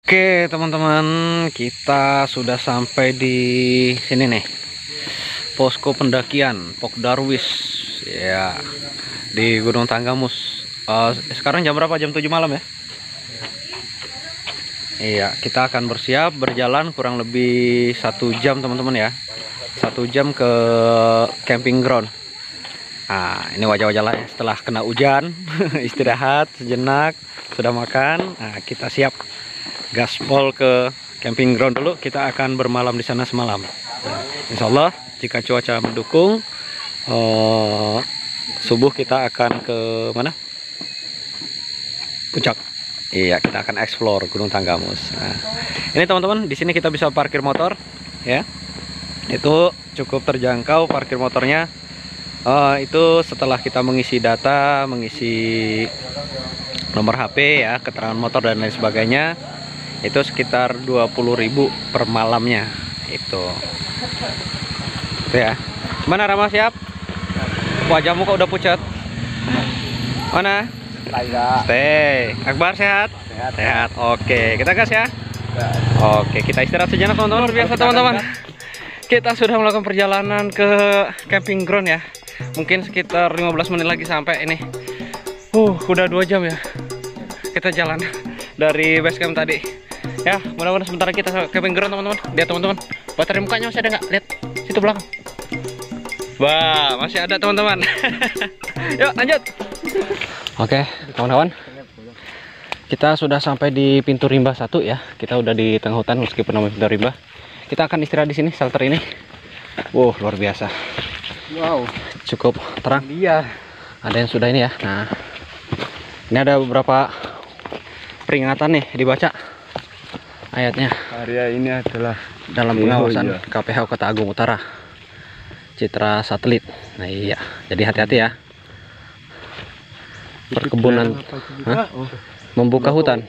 Oke teman-teman, kita sudah sampai di sini nih, posko pendakian Pok Darwis ya, di Gunung Tanggamus. Sekarang jam berapa? Jam 7 malam ya. Iya, kita akan bersiap berjalan kurang lebih 1 jam teman-teman ya, 1 jam ke camping ground. Nah, ini wajah-wajah lah ya, setelah kena hujan istirahat sejenak, sudah makan. Nah, kita siap gaspol ke camping ground dulu. Kita akan bermalam di sana semalam. Insya Allah jika cuaca mendukung, subuh kita akan ke mana? Puncak. Iya, kita akan explore Gunung Tanggamus. Nah, ini teman-teman, di sini kita bisa parkir motor ya. Itu cukup terjangkau parkir motornya. Itu setelah kita mengisi data, mengisi nomor HP ya, keterangan motor dan lain sebagainya. Itu sekitar 20.000 per malamnya itu ya. Mana Rama, siap? Wajahmu kok udah pucat. Mana? Stay. Akbar sehat? Sehat. Oke, kita gas ya. Oke, kita istirahat sejenak teman-teman. Luar biasa teman-teman, kita sudah melakukan perjalanan ke camping ground ya. Mungkin sekitar 15 menit lagi sampai ini. Udah 2 jam ya kita jalan dari base camp tadi ya. Mudah-mudahan sebentar kita camping ground teman-teman. Lihat teman-teman, baterai mukanya masih ada nggak? Lihat situ belakang. Wah, masih ada teman-teman. Yuk lanjut. Oke teman-teman, kita sudah sampai di pintu rimba 1 ya. Kita udah di tengah hutan meskipun namanya pintu rimba. Kita akan istirahat di sini, shelter ini. Luar biasa. Wow, cukup terang. Iya. Ada yang sudah ini ya. Nah, ini ada beberapa peringatan nih, dibaca ayatnya. Area ini adalah dalam pengawasan KPH Kota Agung Utara, Citra Satelit. Nah iya, jadi hati-hati ya. Perkebunan membuka hutan.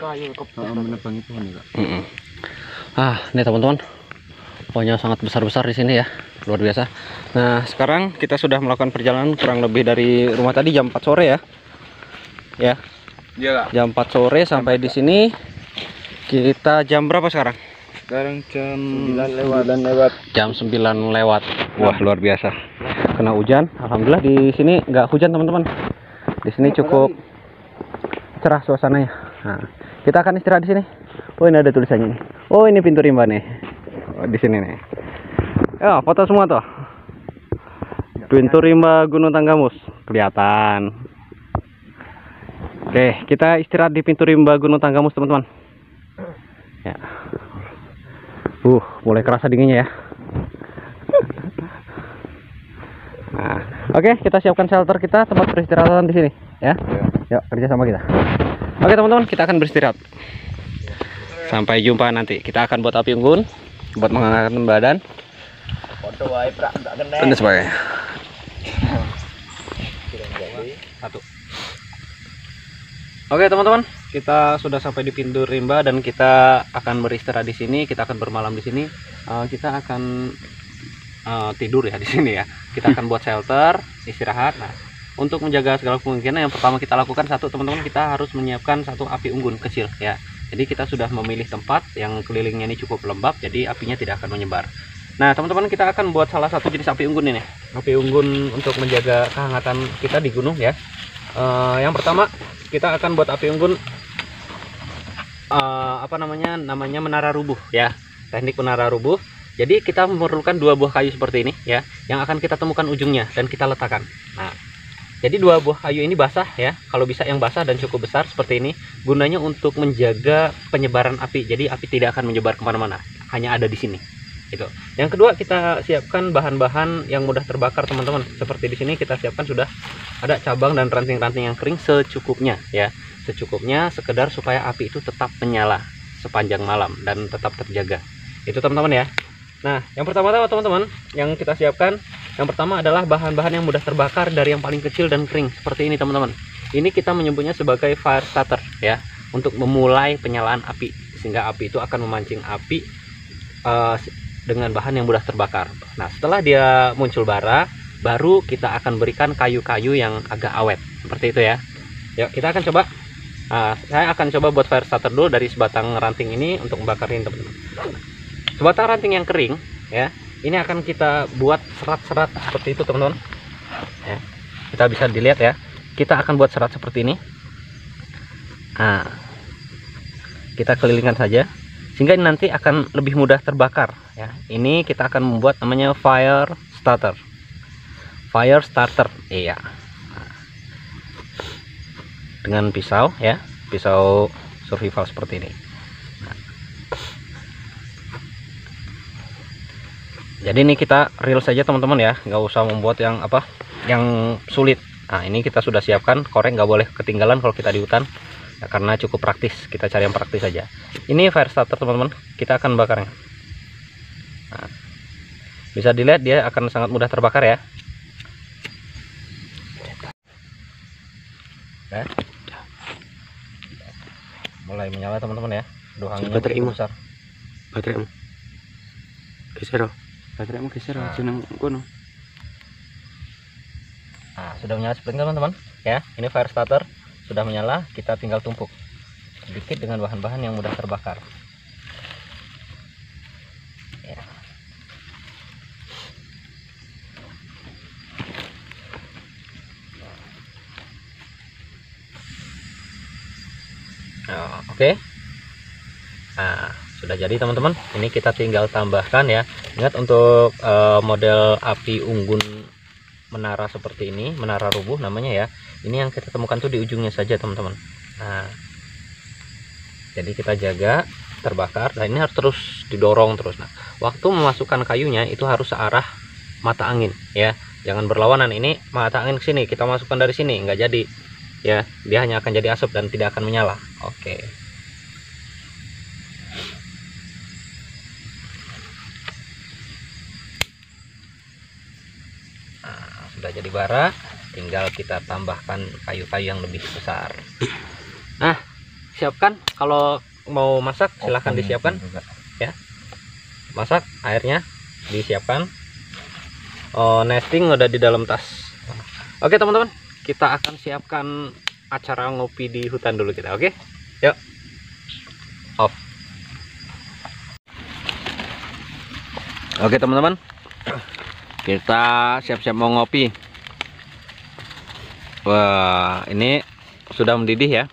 Ini teman-teman, pohonnya sangat besar-besar di sini ya, luar biasa. Nah, sekarang kita sudah melakukan perjalanan kurang lebih dari rumah tadi jam 4 sore ya. Ya. Jam 4 sore sampai di sini. Kita jam berapa sekarang? Sekarang jam 9 lewat. Jam 9 lewat. Wah, luar biasa. Kena hujan. Alhamdulillah di sini nggak hujan teman-teman. Di sini cukup cerah suasananya. Nah, kita akan istirahat di sini. Ini ada tulisannya nih. Ini pintu rimba nih. Di sini nih. Ya, foto semua tuh. Pintu rimba Gunung Tanggamus kelihatan. Oke, kita istirahat di pintu rimba Gunung Tanggamus teman-teman. Ya. Mulai kerasa dinginnya ya. Nah, oke, kita siapkan shelter kita, tempat peristirahatan di sini ya. Yuk, kerja sama kita. Oke teman-teman, kita akan beristirahat. Sampai jumpa nanti. Kita akan buat api unggun buat menghangatkan badan dan sebagainya. Oke teman-teman, kita sudah sampai di pintu rimba dan kita akan beristirahat di sini. Kita akan bermalam di sini. Kita akan tidur ya di sini ya. Kita akan buat shelter, istirahat. Nah, untuk menjaga segala kemungkinan, yang pertama kita lakukan teman-teman, kita harus menyiapkan 1 api unggun kecil ya. Jadi kita sudah memilih tempat yang kelilingnya ini cukup lembab, jadi apinya tidak akan menyebar. Nah teman-teman, kita akan buat salah satu jenis api unggun ini. Api unggun untuk menjaga kehangatan kita di gunung ya. Yang pertama kita akan buat api unggun namanya menara rubuh ya. Teknik menara rubuh. Jadi kita memerlukan 2 buah kayu seperti ini ya, yang akan kita temukan ujungnya dan kita letakkan. Nah, jadi 2 buah kayu ini basah ya. Kalau bisa yang basah dan cukup besar seperti ini, gunanya untuk menjaga penyebaran api. Jadi api tidak akan menyebar kemana-mana, hanya ada di sini. Itu. Yang kedua, kita siapkan bahan-bahan yang mudah terbakar teman-teman. Seperti di sini kita siapkan sudah ada cabang dan ranting-ranting yang kering secukupnya ya. Secukupnya, sekedar supaya api itu tetap menyala sepanjang malam dan tetap terjaga. Itu teman-teman ya. Nah, yang pertama-tama teman-teman yang kita siapkan, yang pertama adalah bahan-bahan yang mudah terbakar dari yang paling kecil dan kering seperti ini teman-teman. Ini kita menyebutnya sebagai fire starter ya, untuk memulai penyalaan api, sehingga api itu akan memancing api dengan bahan yang mudah terbakar. Nah, setelah dia muncul bara, baru kita akan berikan kayu-kayu yang agak awet seperti itu ya. Yuk, kita akan coba Saya akan coba buat fire starter dulu dari sebatang ranting ini untuk membakar ini, teman-teman. Sebatang ranting yang kering ya, ini akan kita buat serat-serat seperti itu, teman-teman ya. Kita bisa dilihat ya, kita akan buat serat seperti ini. Kita kelilingkan saja sehingga ini nanti akan lebih mudah terbakar ya. Ini kita akan membuat namanya fire starter. Iya. Dengan pisau ya, pisau survival seperti ini. Jadi ini kita real saja, teman-teman ya, nggak usah membuat yang yang sulit. Ini kita sudah siapkan korek, nggak boleh ketinggalan kalau kita di hutan ya, karena cukup praktis. Kita cari yang praktis saja. Ini fire starter, teman-teman, kita akan bakarnya. Bisa dilihat dia akan sangat mudah terbakar ya. Mulai menyala, teman-teman ya. Aduh, anginnya bateraimu besar. Bateraimu geser, bateraimu geser jeneng kono. Sudah menyala seperti ini, teman-teman ya. Ini fire starter sudah menyala, kita tinggal tumpuk sedikit dengan bahan-bahan yang mudah terbakar ya. Oke. Sudah jadi, teman-teman. Ini kita tinggal tambahkan ya. Ingat, untuk model api unggun menara seperti ini, menara rubuh namanya ya. Ini yang kita temukan tuh di ujungnya saja, teman-teman. Jadi kita jaga terbakar. Nah, ini harus terus didorong terus. Nah, waktu memasukkan kayunya itu harus searah mata angin ya. Jangan berlawanan. Ini mata angin ke sini, kita masukkan dari sini, nggak jadi ya. Dia hanya akan jadi asap dan tidak akan menyala. Oke. Sudah jadi bara, tinggal kita tambahkan kayu-kayu yang lebih besar. Siapkan, kalau mau masak silahkan disiapkan ya. Masak, airnya disiapkan. Nesting udah di dalam tas. Oke, teman-teman, kita akan siapkan acara ngopi di hutan dulu kita. Oke, yuk. Off. Oke, teman-teman, kita siap-siap mau ngopi. Wah, ini sudah mendidih ya.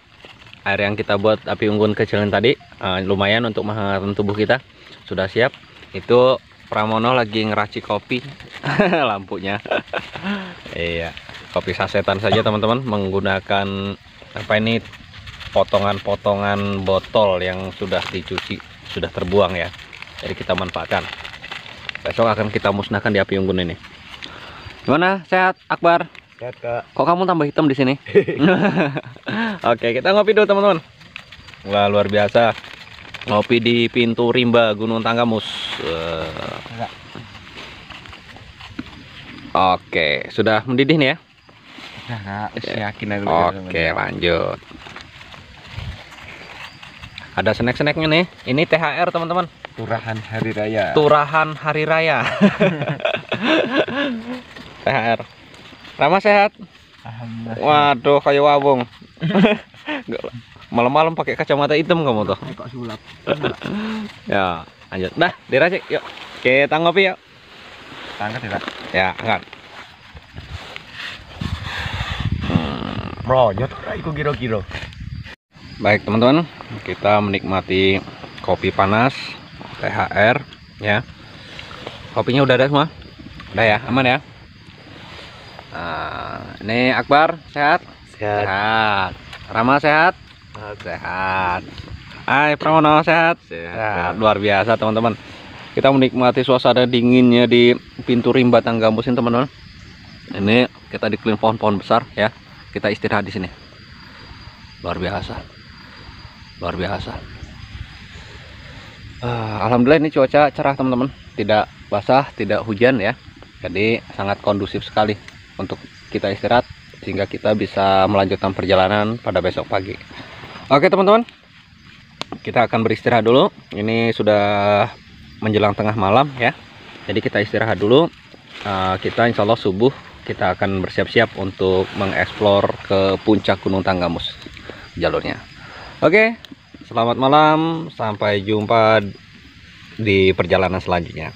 Air yang kita buat api unggun kecilin tadi lumayan untuk menghangatkan tubuh kita. Sudah siap. Itu Pramono lagi ngeracik kopi. Lampunya. Iya, kopi sasetan saja, teman-teman, menggunakan ini, potongan-potongan botol yang sudah dicuci, sudah terbuang ya. Jadi kita manfaatkan. Besok akan kita musnahkan di api unggun ini. Gimana? Sehat, Akbar? Sehat, Kak. Kok kamu tambah hitam di sini? Oke, kita ngopi dulu, teman-teman. Wah, luar biasa. Ngopi di pintu rimba Gunung Tanggamus. Oke, sudah mendidih nih ya? Yakin aku. Oke, lanjut. Ada snack-snacknya nih. Ini THR, teman-teman. Turahan hari raya. Turahan hari raya. THR. Rama sehat? Alhamdulillah. Waduh, kayak wabung. Malam-malam pakai kacamata hitam kamu tuh. Kok sulap. Ya, lanjut. Dah, diracik. Yuk. Kita ngopi yuk. Angkat ya, Kak. Ya, angkat. Ronyot iku kira-kira. Baik, teman-teman, kita menikmati kopi panas THR ya. Kopinya udah ada semua. Udah ya, aman ya. Ini Akbar sehat? Sehat. Rama sehat? Sehat. Hai Pramono sehat? Sehat. Luar biasa, teman-teman. Kita menikmati suasana dinginnya di pintu rimba Tanggamus ini, teman-teman. Ini kita dikelilingi pohon-pohon besar ya. Kita istirahat di sini. Luar biasa. Luar biasa. Alhamdulillah ini cuaca cerah, teman-teman. Tidak basah, tidak hujan ya. Jadi sangat kondusif sekali untuk kita istirahat, sehingga kita bisa melanjutkan perjalanan pada besok pagi. Oke, teman-teman, kita akan beristirahat dulu. Ini sudah menjelang tengah malam ya. Jadi kita istirahat dulu. Kita insya Allah subuh kita akan bersiap-siap untuk mengeksplor ke puncak Gunung Tanggamus. jalurnya. Oke, selamat malam, sampai jumpa di perjalanan selanjutnya.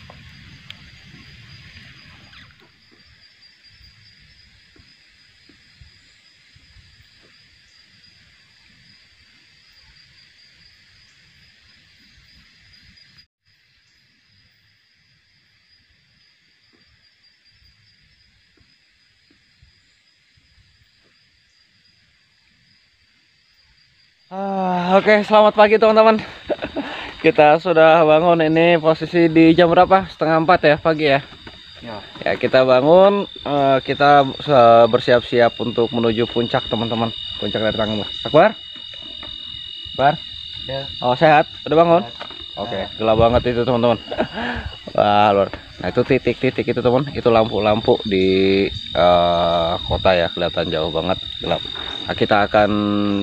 Oke, selamat pagi teman-teman. Kita sudah bangun, ini posisi di jam berapa? Setengah 4 ya pagi ya. Ya, kita bangun, kita bersiap-siap untuk menuju puncak teman-teman. Puncak dari Tanggamus. Akbar? Akbar? Ya. Oh, sehat? Udah bangun? Sehat. Oke, gelap banget itu teman-teman. Wah, luar. Nah, itu titik-titik itu teman, itu lampu-lampu di kota ya, kelihatan jauh banget, gelap. Nah, kita akan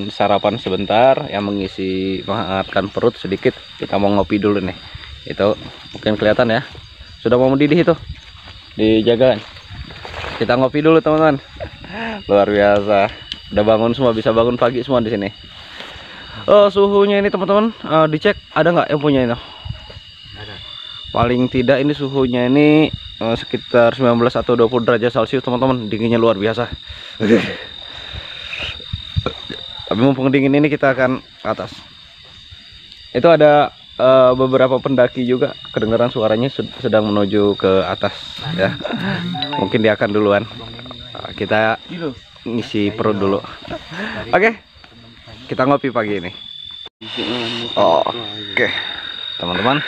sarapan sebentar yang menghangatkan perut sedikit. Kita mau ngopi dulu nih. Itu mungkin kelihatan ya. Sudah mau mendidih itu. Dijaga. Kita ngopi dulu teman-teman. Luar biasa. Udah bangun semua, bisa bangun pagi semua di sini. Oh, suhunya ini teman-teman, dicek ada nggak yang punya ini? Ada. Paling tidak ini suhunya ini sekitar 19 atau 20 derajat Celcius teman-teman. Dinginnya luar biasa. Tapi mumpung dingin ini kita akan ke atas. Itu ada beberapa pendaki juga, kedengaran suaranya sedang menuju ke atas ya. Mungkin dia akan duluan. Kita ngisi perut dulu. Oke, kita ngopi pagi ini. Oke, teman-teman.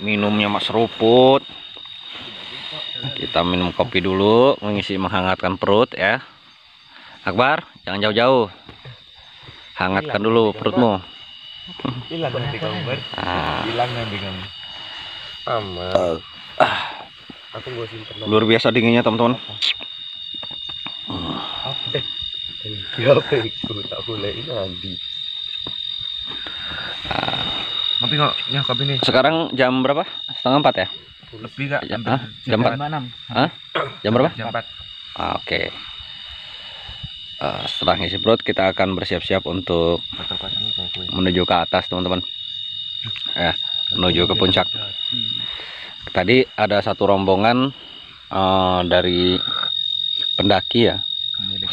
Minumnya mas seruput. Kita minum kopi dulu, menghangatkan perut ya. Akbar, jangan jauh-jauh. Hangatkan dulu perutmu. Hilang nanti kamu, Bar. Hilang nanti kamu. Aman. Aku gua simpen. Luar biasa dinginnya teman-teman. Apa itu? Tak boleh nanti. Ngopi kok, ya kopi nih. Sekarang jam berapa? Setengah 4 ya? Lebih Kak. Jam 4? Hah? Jam berapa? Jam 4. Oke. Setelah ngisi perut kita akan bersiap-siap untuk menuju ke atas teman-teman. Ya, menuju ke puncak. Tadi ada satu rombongan dari pendaki ya.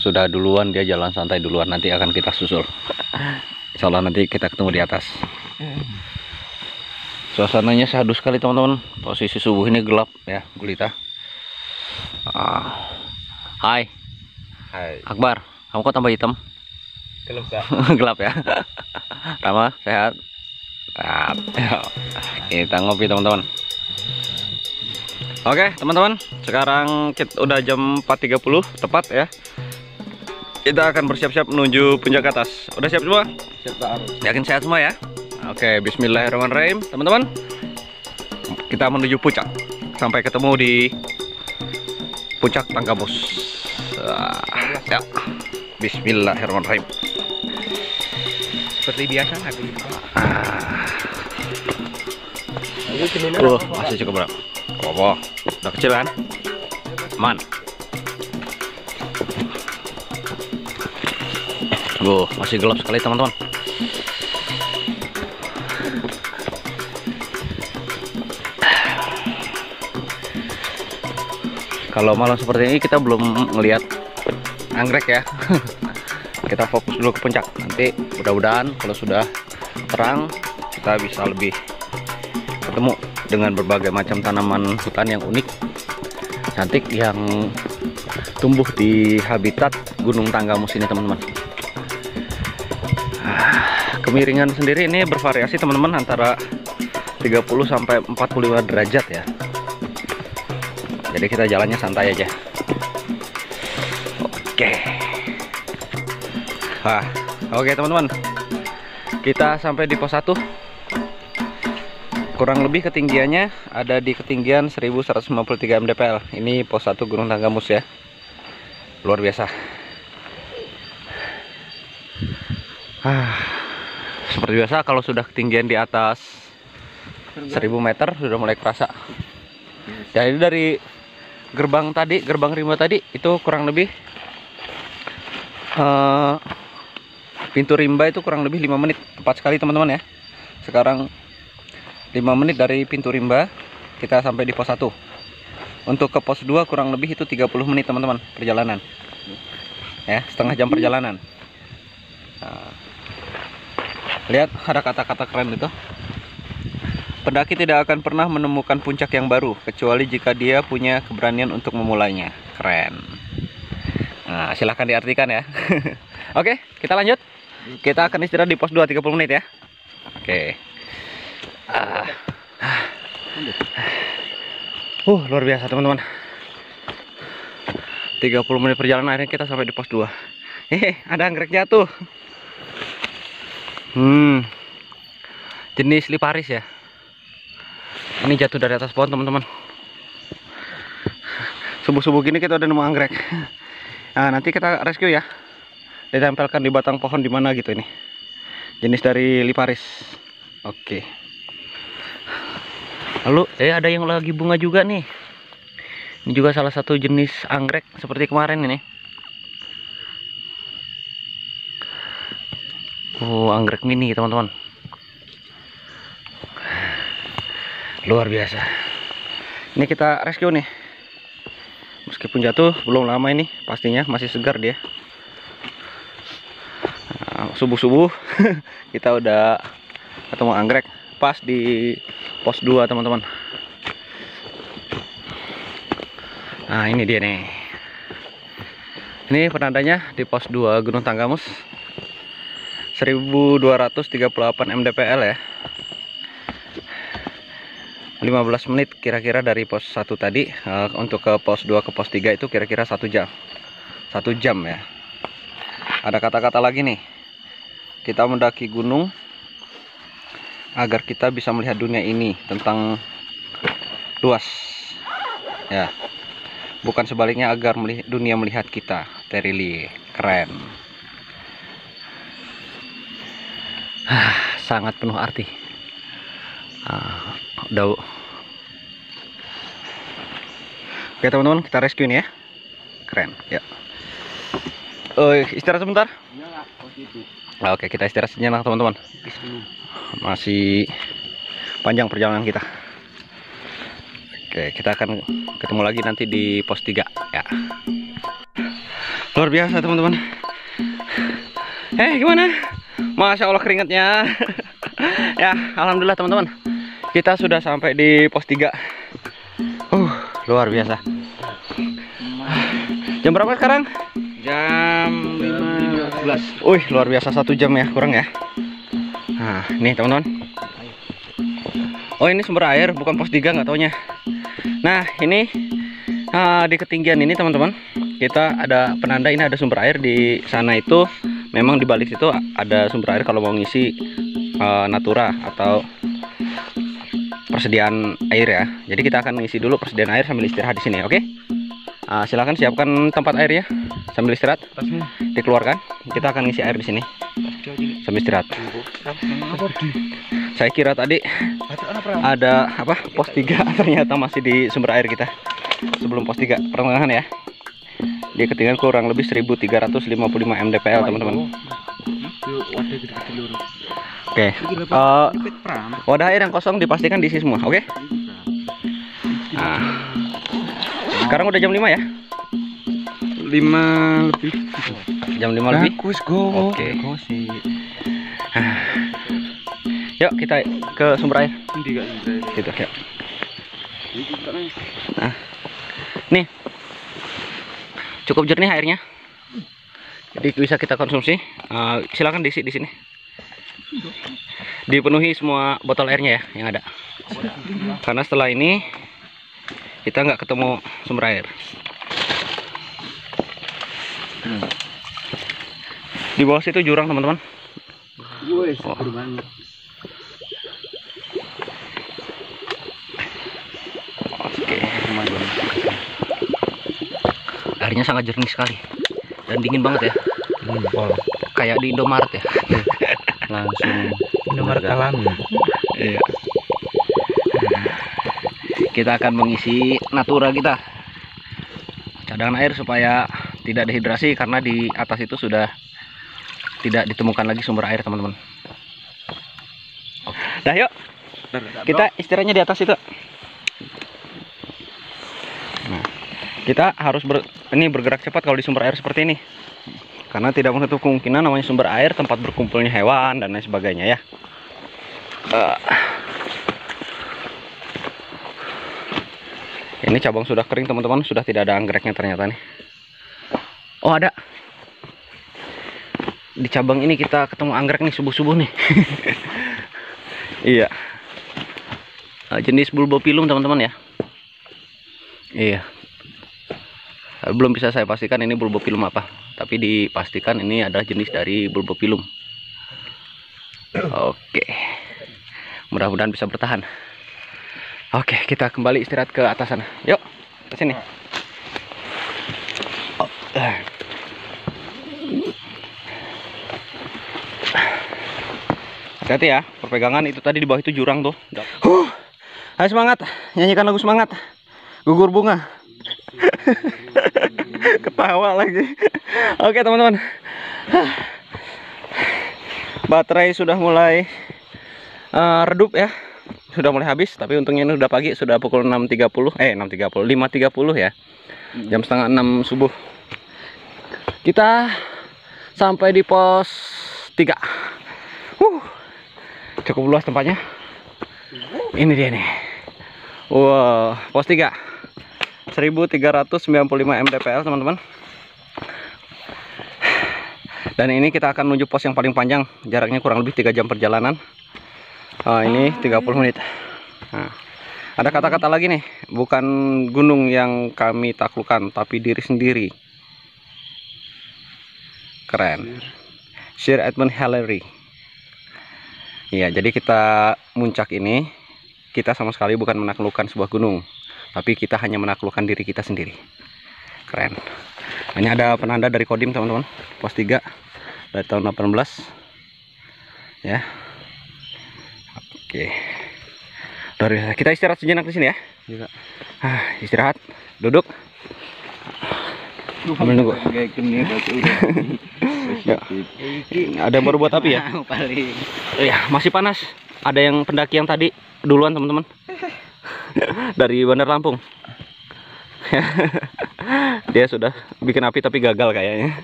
Sudah duluan, dia jalan santai duluan, nanti akan kita susul. Insya Allah nanti kita ketemu di atas. Suasananya syahdu sekali teman-teman. Posisi subuh ini gelap ya, gulita. Hai. Hai. Akbar, kamu kok tambah hitam? Gelap Kak. Gelap ya. Rama sehat. Kita ngopi teman-teman. Oke teman-teman, sekarang kita udah jam 4.30 tepat ya. Kita akan bersiap-siap menuju puncak atas. Udah siap semua? Siap. Yakin sehat semua ya? Oke, bismillahirrahmanirrahim teman-teman. Kita menuju puncak. Sampai ketemu di puncak Tanggamus. Ya. Bismillahirrahmanirrahim. Seperti biasa aku. Masih cukup berat. Oh, udah kecil kan? Man. Masih gelap sekali teman-teman. Kalau malam seperti ini kita belum ngelihat anggrek ya. Kita fokus dulu ke puncak. Nanti mudah-mudahan kalau sudah terang kita bisa lebih ketemu dengan berbagai macam tanaman hutan yang unik, cantik yang tumbuh di habitat Gunung Tanggamus ini teman-teman. Kemiringan sendiri ini bervariasi teman-teman, antara 30 sampai 45 derajat ya. Jadi kita jalannya santai aja. Oke teman-teman, kita sampai di pos 1. Kurang lebih ketinggiannya ada di ketinggian 1153 mdpl. Ini pos 1 Gunung Tanggamus ya. Luar biasa. Seperti biasa kalau sudah ketinggian di atas 1000 meter sudah mulai kerasa. Jadi dari gerbang tadi, gerbang rimba tadi itu kurang lebih pintu rimba itu kurang lebih 5 menit. Tepat sekali teman-teman ya. Sekarang 5 menit dari pintu rimba kita sampai di pos 1. Untuk ke pos 2 kurang lebih itu 30 menit teman-teman perjalanan. Ya, setengah jam perjalanan. Nah, lihat ada kata-kata keren itu. Pendaki tidak akan pernah menemukan puncak yang baru kecuali jika dia punya keberanian untuk memulainya. Keren. Nah, silahkan diartikan ya. Oke, kita lanjut. Kita akan istirahat di pos 2 30 menit ya. Oke. Luar biasa teman-teman. 30 menit perjalanan akhirnya kita sampai di pos 2. Ada anggrek jatuh. Jenis liparis ya. Ini jatuh dari atas pohon teman-teman. Subuh-subuh gini kita udah nemu anggrek. Nah, nanti kita rescue ya. Ditempelkan di batang pohon di mana gitu ini. Jenis dari liparis. Oke. Lalu ada yang lagi bunga juga nih. Ini juga salah satu jenis anggrek seperti kemarin ini. Anggrek mini teman-teman. Luar biasa. Ini kita rescue nih. Meskipun jatuh belum lama ini, pastinya masih segar dia. Subuh-subuh kita udah ketemu anggrek pas di pos 2 teman-teman. Nah, ini dia nih. Ini penandanya di pos 2 Gunung Tanggamus. 1238 mdpl ya. 15 menit kira-kira dari pos 1 tadi. Untuk ke pos 2 ke pos 3 itu kira-kira 1 jam. 1 jam ya. Ada kata-kata lagi nih. Kita mendaki gunung agar kita bisa melihat dunia ini tentang luas. Ya. Bukan sebaliknya agar dunia melihat kita. Terry Lee. Keren. Sangat penuh arti. Oke teman-teman, kita rescue ini ya. Keren ya. Istirahat sebentar. Oke, kita istirahat sejenak teman-teman. Masih panjang perjalanan kita. Oke, kita akan ketemu lagi nanti di pos 3 ya. Luar biasa teman-teman. Gimana? Masya Allah keringatnya. Ya, alhamdulillah teman-teman. Kita sudah sampai di pos 3. Luar biasa. Jam berapa sekarang? Jam 15. Luar biasa, 1 jam ya, kurang ya. Nah, nih teman-teman. Ini sumber air, bukan pos 3 nggak taunya. Nah, ini di ketinggian ini teman-teman, kita ada penanda ini ada sumber air di sana itu. Memang di balik situ ada sumber air kalau mau ngisi natura atau persediaan air ya. Jadi kita akan ngisi dulu persediaan air sambil istirahat di sini, oke? Silakan siapkan tempat air ya, sambil istirahat. Dikeluarkan. Kita akan ngisi air di sini sambil istirahat. Saya kira tadi ada pos 3, ternyata masih di sumber air kita sebelum pos 3 pertengahan ya. Dia ketinggian kurang lebih 1355 mdpl teman-teman. Oke. Wadah air yang kosong dipastikan diisi semua, oke? Nah, sekarang udah jam 5 ya? 5 lebih. Jam 5 lebih? Oke. Yuk kita ke sumber air. Gitu, yuk. Nah, nih. Cukup jernih airnya. Jadi bisa kita konsumsi. Silakan diisi di sini. Dipenuhi semua botol airnya ya yang ada. Karena setelah ini kita nggak ketemu sumber air. Di bawah situ jurang teman-teman. Oke. Airnya sangat jernih sekali dan dingin banget ya. Kayak di Indomaret ya. Langsung Indomaret alami. Iya. Kita akan mengisi natura kita, cadangan air supaya tidak dehidrasi, karena di atas itu sudah tidak ditemukan lagi sumber air, teman-teman. Dah yuk, kita istirahatnya di atas itu. Nah, kita harus bergerak cepat kalau di sumber air seperti ini, karena tidak menutup kemungkinan namanya sumber air tempat berkumpulnya hewan dan lain sebagainya ya. Ini cabang sudah kering, teman-teman, sudah tidak ada anggreknya ternyata nih. Oh, ada. Di cabang ini kita ketemu anggrek nih subuh-subuh nih. Iya. Jenis Bulbopilum, teman-teman ya. Iya. Belum bisa saya pastikan ini Bulbopilum apa, tapi dipastikan ini adalah jenis dari Bulbopilum. Oke. Mudah-mudahan bisa bertahan. Oke, kita kembali istirahat ke atas sana. Yuk, ke sini. Hati-hati ya, perpegangan itu tadi di bawah itu jurang tuh. Ayo semangat, nyanyikan lagu semangat. Gugur bunga. Ketawa lagi. Oke teman-teman, baterai sudah mulai redup ya, sudah mulai habis. Tapi untungnya ini udah pagi, sudah pukul 5.30 ya, jam setengah 6 subuh. Kita sampai di pos 3. Cukup luas tempatnya. Ini dia nih. Wow, pos 3 1395 mdpl, teman-teman. Dan ini kita akan menuju pos yang paling panjang, jaraknya kurang lebih 3 jam perjalanan. Ini 30 menit. Nah, ada kata-kata lagi nih, bukan gunung yang kami taklukkan, tapi diri sendiri. Keren. Sir Edmund Hillary. Iya, jadi kita muncak ini, kita sama sekali bukan menaklukkan sebuah gunung, tapi kita hanya menaklukkan diri kita sendiri. Keren. Ini ada penanda dari Kodim, teman-teman. Pos 3 dari tahun 18. Ya. Oke. Dari kita istirahat sejenak di sini ya. Istirahat, duduk. Sambil nunggu. Ya. Ada yang baru buat api ya? Ya, masih panas. Ada yang pendaki yang tadi duluan, teman-teman. Dari Bandar Lampung. Dia sudah bikin api tapi gagal kayaknya.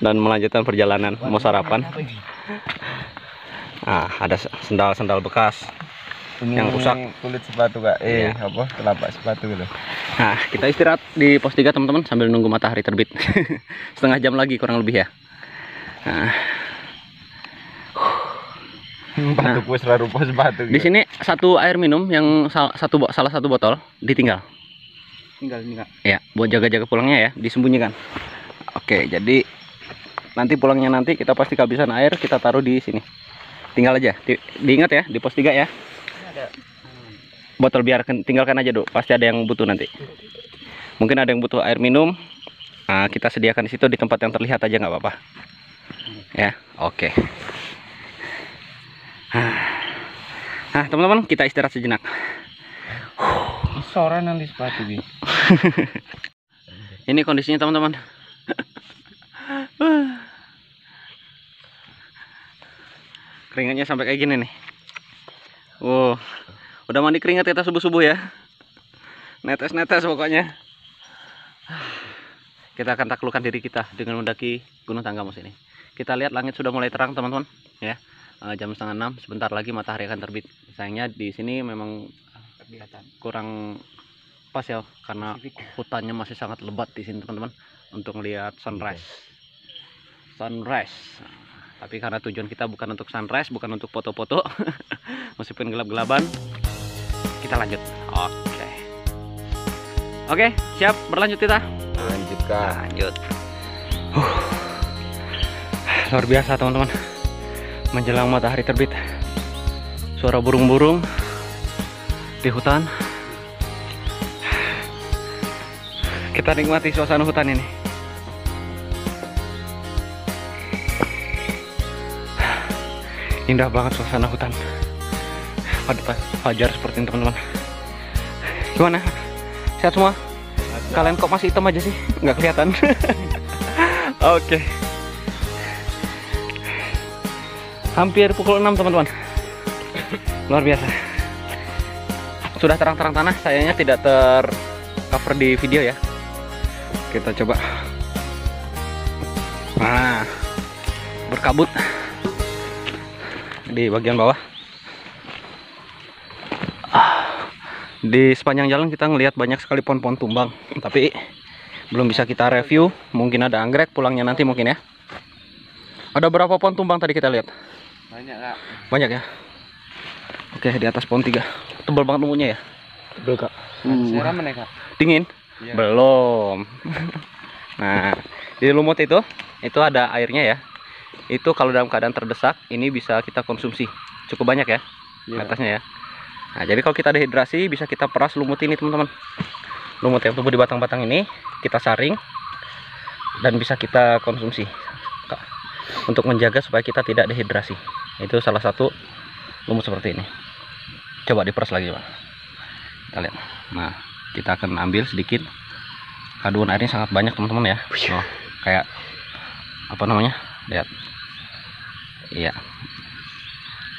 Dan melanjutkan perjalanan, mau sarapan. Ada sendal-sendal bekas yang rusak. Kulit sepatu kak, apa telapak sepatu gitu. Nah, kita istirahat di pos 3, teman-teman, sambil nunggu matahari terbit. Setengah jam lagi kurang lebih ya. Sepatu di sini satu air minum yang salah satu botol ditinggal. Tinggal. Ya, buat jaga-jaga pulangnya ya, disembunyikan. Oke, jadi nanti pulangnya nanti kita pasti kehabisan air, kita taruh di sini. Tinggal aja, diingat ya, di pos 3 ya. Botol biarkan, tinggalkan aja dulu, pasti ada yang butuh nanti. Mungkin ada yang butuh air minum, kita sediakan di situ di tempat yang terlihat aja, nggak apa-apa. Ya, oke. Nah, teman-teman, kita istirahat sejenak. Sore nanti sepatu bi. Ini kondisinya, teman-teman. Keringatnya sampai kayak gini nih. Wow, udah mandi keringat kita subuh-subuh ya. Netes-netes pokoknya. Kita akan taklukkan diri kita dengan mendaki Gunung Tanggamus ini. Kita lihat langit sudah mulai terang, teman-teman ya. Jam setengah 6, sebentar lagi matahari akan terbit. Sayangnya di sini memang kurang pas ya, karena hutannya masih sangat lebat di sini, teman-teman, untuk melihat sunrise. Tapi karena tujuan kita bukan untuk sunrise, bukan untuk foto-foto, meskipun gelap-gelaban, kita lanjut. Oke, siap berlanjut kita. Lanjut. Luar biasa, teman-teman. Menjelang matahari terbit, suara burung-burung di hutan. Kita nikmati suasana hutan ini. Indah banget suasana hutan pada fajar seperti ini, teman-teman. Gimana? Sehat semua? Kalian kok masih hitam aja sih? Nggak kelihatan. Oke. Hampir pukul 6 teman-teman. Luar biasa. Sudah terang-terang tanah, sayangnya tidak tercover di video ya. Kita coba. Nah, berkabut di bagian bawah. Di sepanjang jalan kita ngelihat banyak sekali pohon-pohon tumbang, tapi belum bisa kita review. Mungkin ada anggrek pulangnya nanti mungkin ya. Ada berapa pohon tumbang tadi kita lihat? Banyak, Kak. Banyak ya. Oke, di atas pohon 3. Tebal banget lumutnya ya. Tebel, Kak. Siram mana, Kak? Dingin? Iya. Belum. Nah, di lumut itu ada airnya ya. Itu kalau dalam keadaan terdesak, ini bisa kita konsumsi. Cukup banyak ya, Iya. atasnya ya. Nah, jadi kalau kita dehidrasi, bisa kita peras lumut ini teman-teman. Lumut yang tumbuh di batang-batang ini, kita saring dan bisa kita konsumsi untuk menjaga supaya kita tidak dehidrasi. Itu salah satu lumut seperti ini. Coba diperas lagi, Pak. Kita lihat. Nah, kita akan ambil sedikit. Kandungan airnya sangat banyak teman-teman ya. Oh, kayak apa namanya? Lihat. Iya.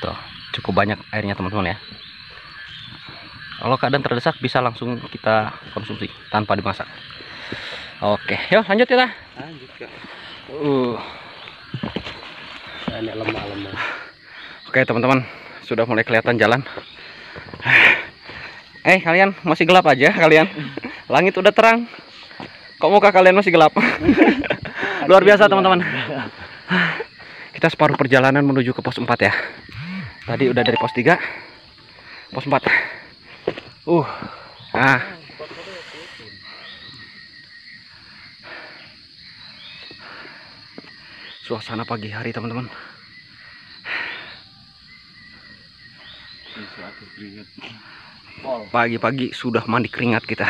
Tuh, cukup banyak airnya teman-teman ya. Kalau keadaan terdesak bisa langsung kita konsumsi tanpa dimasak. Oke, yuk lanjut kita. Lanjut, Kak. Ini lemah-lemah. Oke teman-teman, sudah mulai kelihatan jalan. Kalian masih gelap aja kalian. Langit udah terang. Kok muka kalian masih gelap? Luar biasa teman-teman. Kita separuh perjalanan menuju ke pos 4 ya. Tadi udah dari pos 3, pos 4. Nah. Suasana pagi hari teman-teman. Pagi-pagi sudah mandi keringat kita.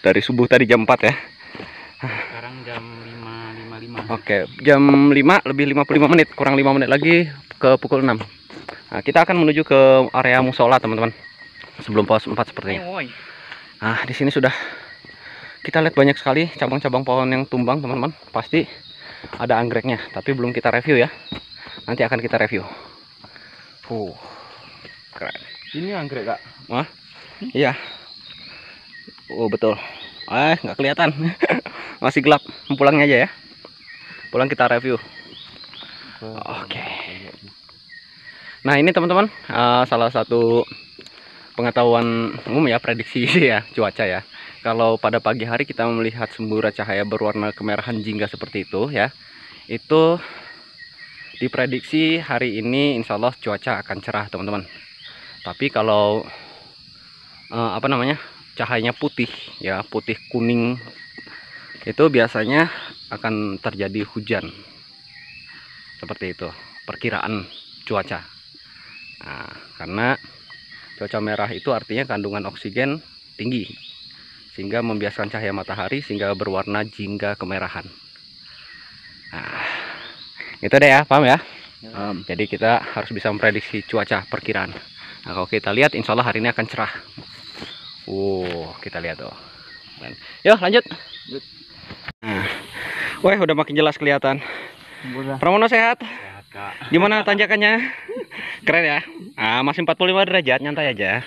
Dari subuh tadi jam 4 ya. Sekarang jam 5.55. Oke, jam 5 lebih 55 menit, kurang 5 menit lagi ke pukul 6. Nah, kita akan menuju ke area musola teman-teman. Sebelum pos 4 sepertinya. Nah, di sini sudah kita lihat banyak sekali cabang-cabang pohon yang tumbang teman-teman. Pasti ada anggreknya, tapi belum kita review ya. Nanti akan kita review. Keren. Ini anggrek, Kak. Wah, iya. Betul. Nggak kelihatan. Masih gelap. Pulangnya aja ya. Pulang kita review. Oke. Nah, ini teman-teman, salah satu pengetahuan umum ya, prediksi ya cuaca ya. Kalau pada pagi hari kita melihat semburat cahaya berwarna kemerahan jingga seperti itu ya, itu diprediksi hari ini insya Allah cuaca akan cerah teman-teman. Tapi kalau apa namanya, cahayanya putih ya, putih kuning, itu biasanya akan terjadi hujan. Seperti itu perkiraan cuaca. Nah, karena cuaca merah itu artinya kandungan oksigen tinggi, sehingga membiaskan cahaya matahari sehingga berwarna jingga kemerahan. Nah, itu deh ya, paham ya? Jadi kita harus bisa memprediksi cuaca perkiraan. Nah, kalau kita lihat insya Allah hari ini akan cerah. Kita lihat tuh. Yuk lanjut. Nah, wah udah makin jelas kelihatan. Pramono sehat? Sehat, Kak. Gimana tanjakannya? Keren ya? Masih 45 derajat, nyantai aja.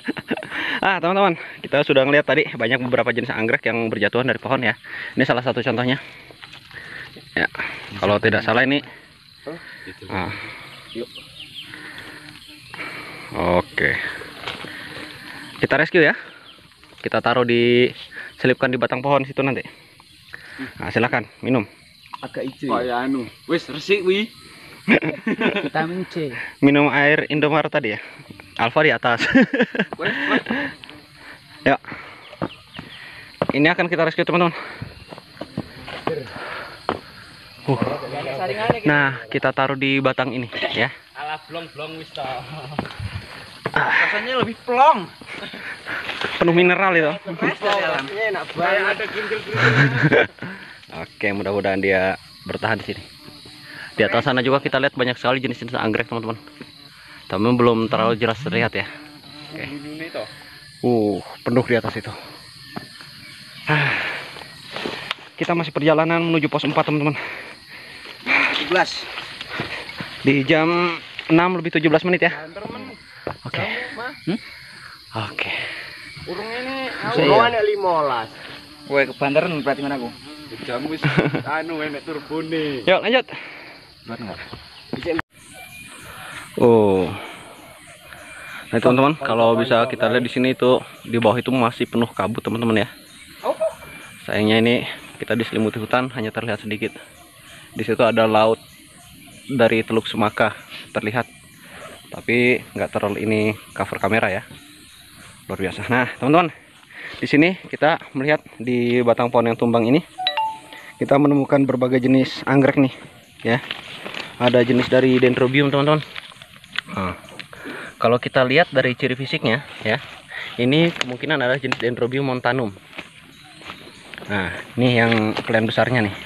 Teman-teman, kita sudah ngeliat tadi banyak beberapa jenis anggrek yang berjatuhan dari pohon ya. Ini salah satu contohnya. Ya, kalau tidak salah ini. Yuk. Oke. Kita rescue ya. Kita taruh selipkan di batang pohon situ nanti. Silakan minum. Agak hijau. Kayak anu. Wis resik wi. Vitamin C. Minum air Indomaret tadi ya. Alfa di atas. Ya. Ini akan kita rescue teman-teman. Nah, kita taruh di batang ini ya. Ala blong-blong wis ta. Rasanya lebih plong. Penuh mineral itu. Enak banget. Ada geringgil-geringgil. Oke, mudah-mudahan dia bertahan di sini. Di atas sana juga kita lihat banyak sekali jenis-jenis anggrek teman-teman. Tapi belum terlalu jelas terlihat ya. Oke. Penuh di atas itu. Kita masih perjalanan menuju pos 4 teman-teman. 17. Di jam 6 lebih 17 menit ya. Oke. Oke. Urung ini Urungan 15. kowe kebanteran berarti mana aku. Jam wis anu enek turbone. Yuk lanjut. Buat enggak? Oh. Nah teman-teman, kalau bisa kita lihat di sini itu di bawah itu masih penuh kabut teman-teman ya. Sayangnya ini kita diselimuti hutan, hanya terlihat sedikit. Di situ ada laut dari Teluk Sumaka terlihat, tapi nggak terlalu ini cover kamera ya. Luar biasa. Nah teman-teman, di sini kita melihat di batang pohon yang tumbang ini kita menemukan berbagai jenis anggrek nih ya. Ada jenis dari Dendrobium teman-teman. Nah, kalau kita lihat dari ciri fisiknya ya, ini kemungkinan adalah jenis Dendrobium montanum. Nah ini yang kelihatan besarnya nih.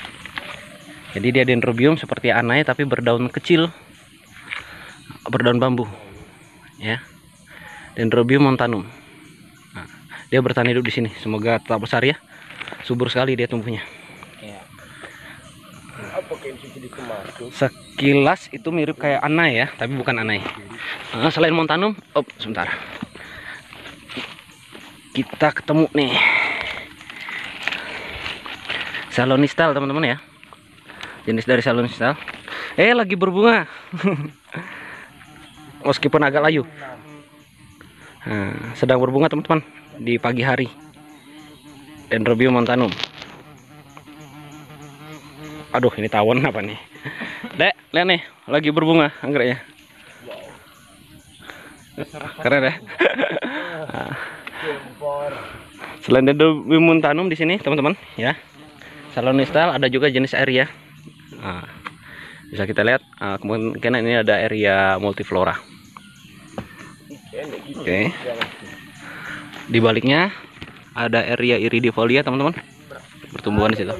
Jadi dia Dendrobium seperti anai tapi berdaun kecil, berdaun bambu ya. Dendrobium montanum. Nah, dia bertahan hidup di sini. Semoga tetap besar ya. Subur sekali dia tumbuhnya. Sekilas itu mirip kayak anai ya, tapi bukan anai. Selain montanum, sebentar. Kita ketemu nih Salonistal teman-teman ya. Jenis dari Salonistal. Lagi berbunga. Meskipun agak layu. Nah, sedang berbunga teman-teman di pagi hari. Dendrobium montanum. Aduh, ini tawon apa nih? Dek, lihat nih, lagi berbunga anggreknya. Keren ya. Selain Dendrobium montanum di sini, teman-teman, ya. Salonistal ada juga jenis area. Nah, bisa kita lihat kemungkinan ini ada area multiflora. Oke. Di baliknya ada area iridifolia, teman-teman. Bertumbuhan di situ.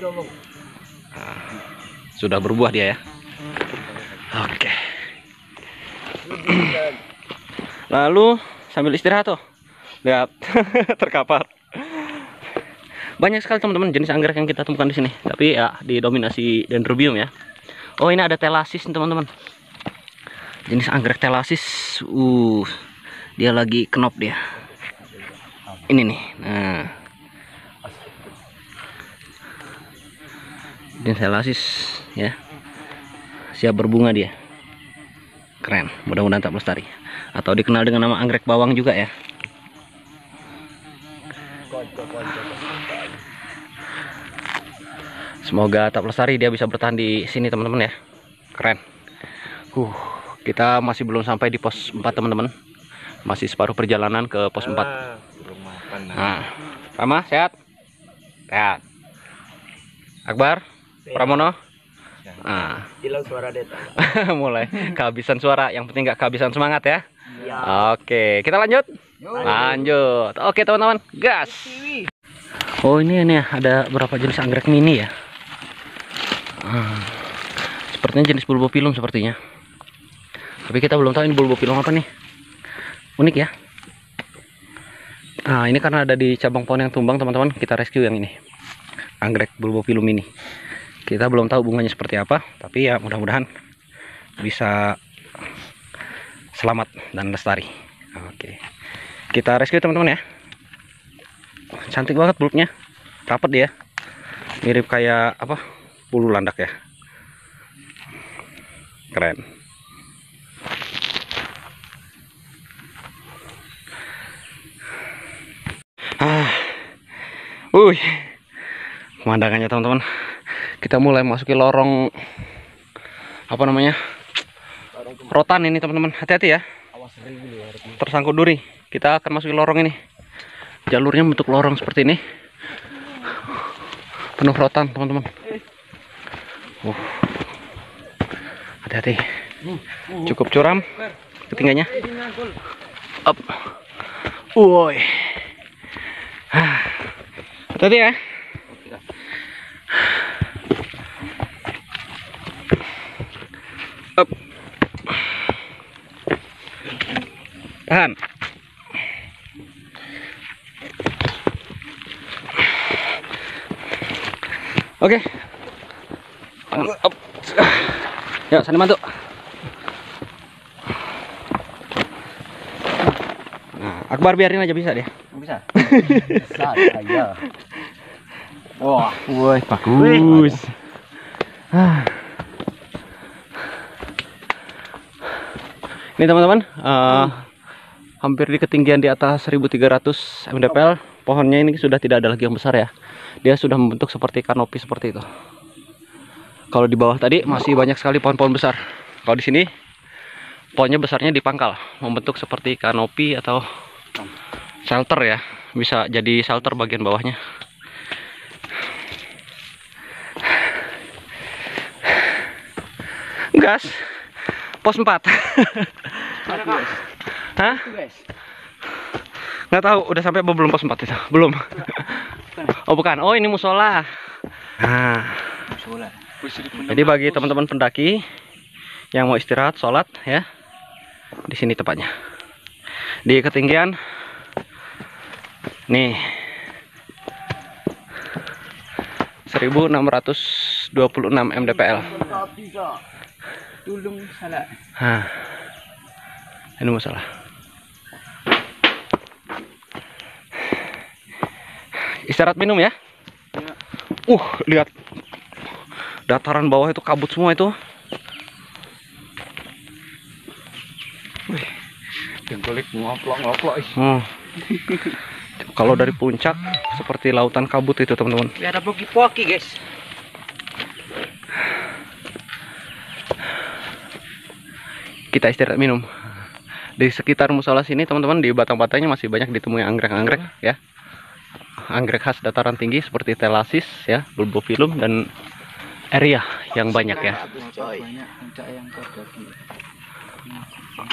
Nah, sudah berbuah dia ya. Oke. Lalu sambil istirahat tuh, lihat terkapar. Banyak sekali teman-teman jenis anggrek yang kita temukan di sini. Tapi ya didominasi Dendrobium ya. Oh ini ada Thelasis teman-teman. Jenis anggrek Thelasis. Dia lagi kenop dia. Ini nih. Nah. Jenis Thelasis ya. Siap berbunga dia. Keren. Mudah-mudahan tetap lestari. Atau dikenal dengan nama anggrek bawang juga ya. Semoga tetap lestari, dia bisa bertahan di sini teman-teman ya. Keren. Kita masih belum sampai di pos 4 teman-teman. Masih separuh perjalanan ke pos 4. Nah, Rama sehat? Sehat. Akbar, Pramono. Nah, Hilang suara deta. mulai kehabisan suara, yang penting nggak kehabisan semangat ya. Oke, kita lanjut. Lanjut. Oke teman-teman, gas. Oh ini ada berapa jenis anggrek mini ya. Sepertinya jenis bulbopilum sepertinya. Tapi kita belum tahu ini bulbopilum apa nih. Unik ya. Nah ini karena ada di cabang pohon yang tumbang teman-teman, kita rescue yang ini. Anggrek bulbopilum ini. Kita belum tahu bunganya seperti apa, tapi ya mudah-mudahan bisa selamat dan lestari. Oke. Kita rescue teman-teman ya. Cantik banget bulbnya. Rapet dia. Mirip kayak apa? Bulu landak ya. Keren. Pemandangannya teman-teman. Kita mulai masuki lorong apa namanya? Rotan ini teman-teman. Hati-hati ya. Tersangkut duri. Kita akan masuki lorong ini. Jalurnya bentuk lorong seperti ini. Penuh rotan teman-teman. Hati-hati. Cukup curam ketinggiannya. Up. Woi. Hati-hati ya. Up. Tahan. Oke. Up. Yuk, sana bantu. Akbar biarin aja bisa dia. Bisa. Saya. Wah, Woi, bagus. Ini teman-teman, hampir di ketinggian di atas 1300 mdpl. Pohonnya ini sudah tidak ada lagi yang besar ya. Dia sudah membentuk seperti kanopi seperti itu. Kalau di bawah tadi masih banyak sekali pohon-pohon besar. Kalau di sini pohonnya besarnya di pangkal, membentuk seperti kanopi atau shelter ya. Bisa jadi shelter bagian bawahnya. Gas. Pos 4. Hah? Nggak tahu udah sampai apa belum pos 4 itu? Belum. Oh bukan. Oh ini musola. Nah. Jadi bagi teman-teman pendaki yang mau istirahat, sholat ya, di sini tepatnya. Di ketinggian nih 1626 mdpl. tulung salah. Hah. Ini masalah. Istirahat minum ya. Lihat. Dataran bawah itu kabut semua itu. Wih. Jengkolik ngoplok-ngoplok. Kalau dari puncak seperti lautan kabut itu, teman-teman. Ya ada poki-poki, guys. Kita istirahat minum. Di sekitar musola sini, teman-teman, di batang-batangnya masih banyak ditemui anggrek-anggrek ya. Anggrek khas dataran tinggi seperti Thelasis ya, Bulbophyllum dan Area yang banyak ya.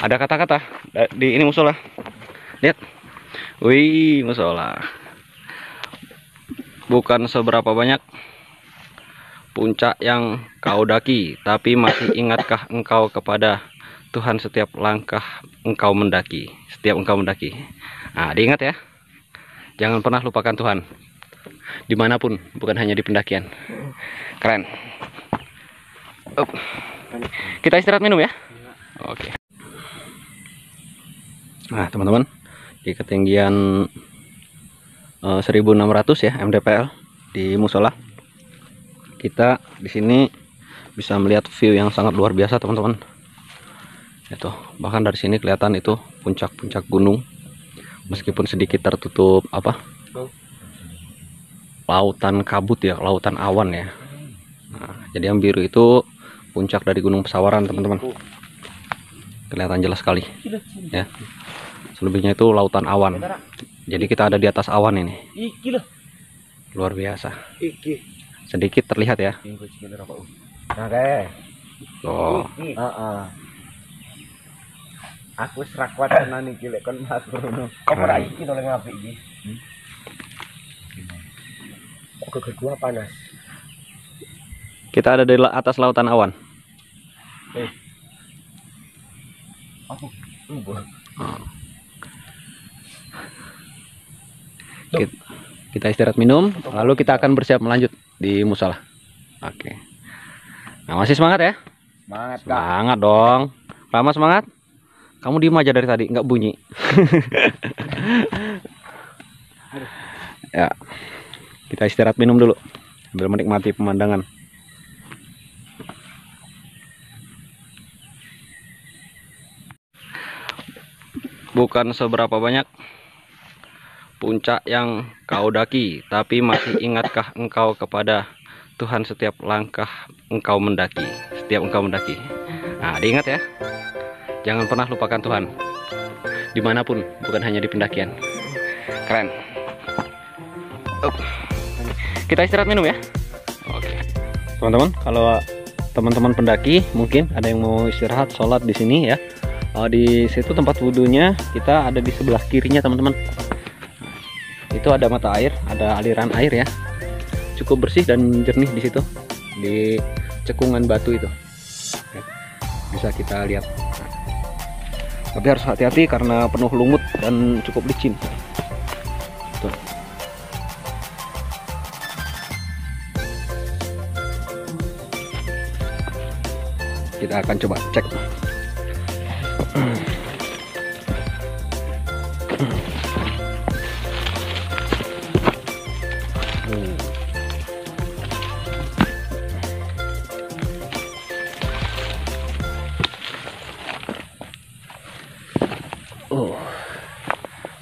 Ada kata-kata di ini musola. Lihat. Wih, musola. Bukan seberapa banyak puncak yang kau daki, tapi masih ingatkah engkau kepada Tuhan setiap langkah engkau mendaki, setiap engkau mendaki. Nah, diingat ya. Jangan pernah lupakan Tuhan. Dimanapun, bukan hanya di pendakian. Keren. Kita istirahat minum ya. Oke. Nah, teman-teman, di ketinggian 1600 ya mdpl di musola. Kita di sini bisa melihat view yang sangat luar biasa, teman-teman. Itu, bahkan dari sini kelihatan itu puncak-puncak gunung. Meskipun sedikit tertutup lautan kabut ya, lautan awan ya. Nah, jadi yang biru itu puncak dari Gunung Pesawaran, teman-teman. Kelihatan jelas sekali ya. Selebihnya itu lautan awan. Jadi kita ada di atas awan ini. Luar biasa. Sedikit terlihat ya. Oh. Aku serak kuat tenan iki lek kon matur ngono. Kok ora iki to lek ngapik iki. Kok gua panas. Kita ada di atas lautan awan. Aku. Kita istirahat minum, lalu kita akan bersiap melanjut di musola. Oke. Nah, masih semangat ya? Semangat, Kak. Semangat dong. Lama semangat? Kamu diem aja dari tadi, nggak bunyi. Ya, kita istirahat minum dulu, sambil menikmati pemandangan. Bukan seberapa banyak puncak yang kau daki, tapi masih ingatkah engkau kepada Tuhan setiap langkah engkau mendaki, setiap engkau mendaki. Nah, diingat ya. Jangan pernah lupakan Tuhan. Dimanapun, bukan hanya di pendakian. Keren. Kita istirahat minum ya. Oke. Teman-teman, kalau teman-teman pendaki mungkin ada yang mau istirahat, sholat di sini ya. Di situ tempat wudhunya, kita ada di sebelah kirinya, teman-teman. Itu ada mata air, ada aliran air ya. Cukup bersih dan jernih di situ, di cekungan batu itu. Bisa kita lihat. Tapi harus hati-hati karena penuh lumut dan cukup licin. Tuh. Kita akan coba cek.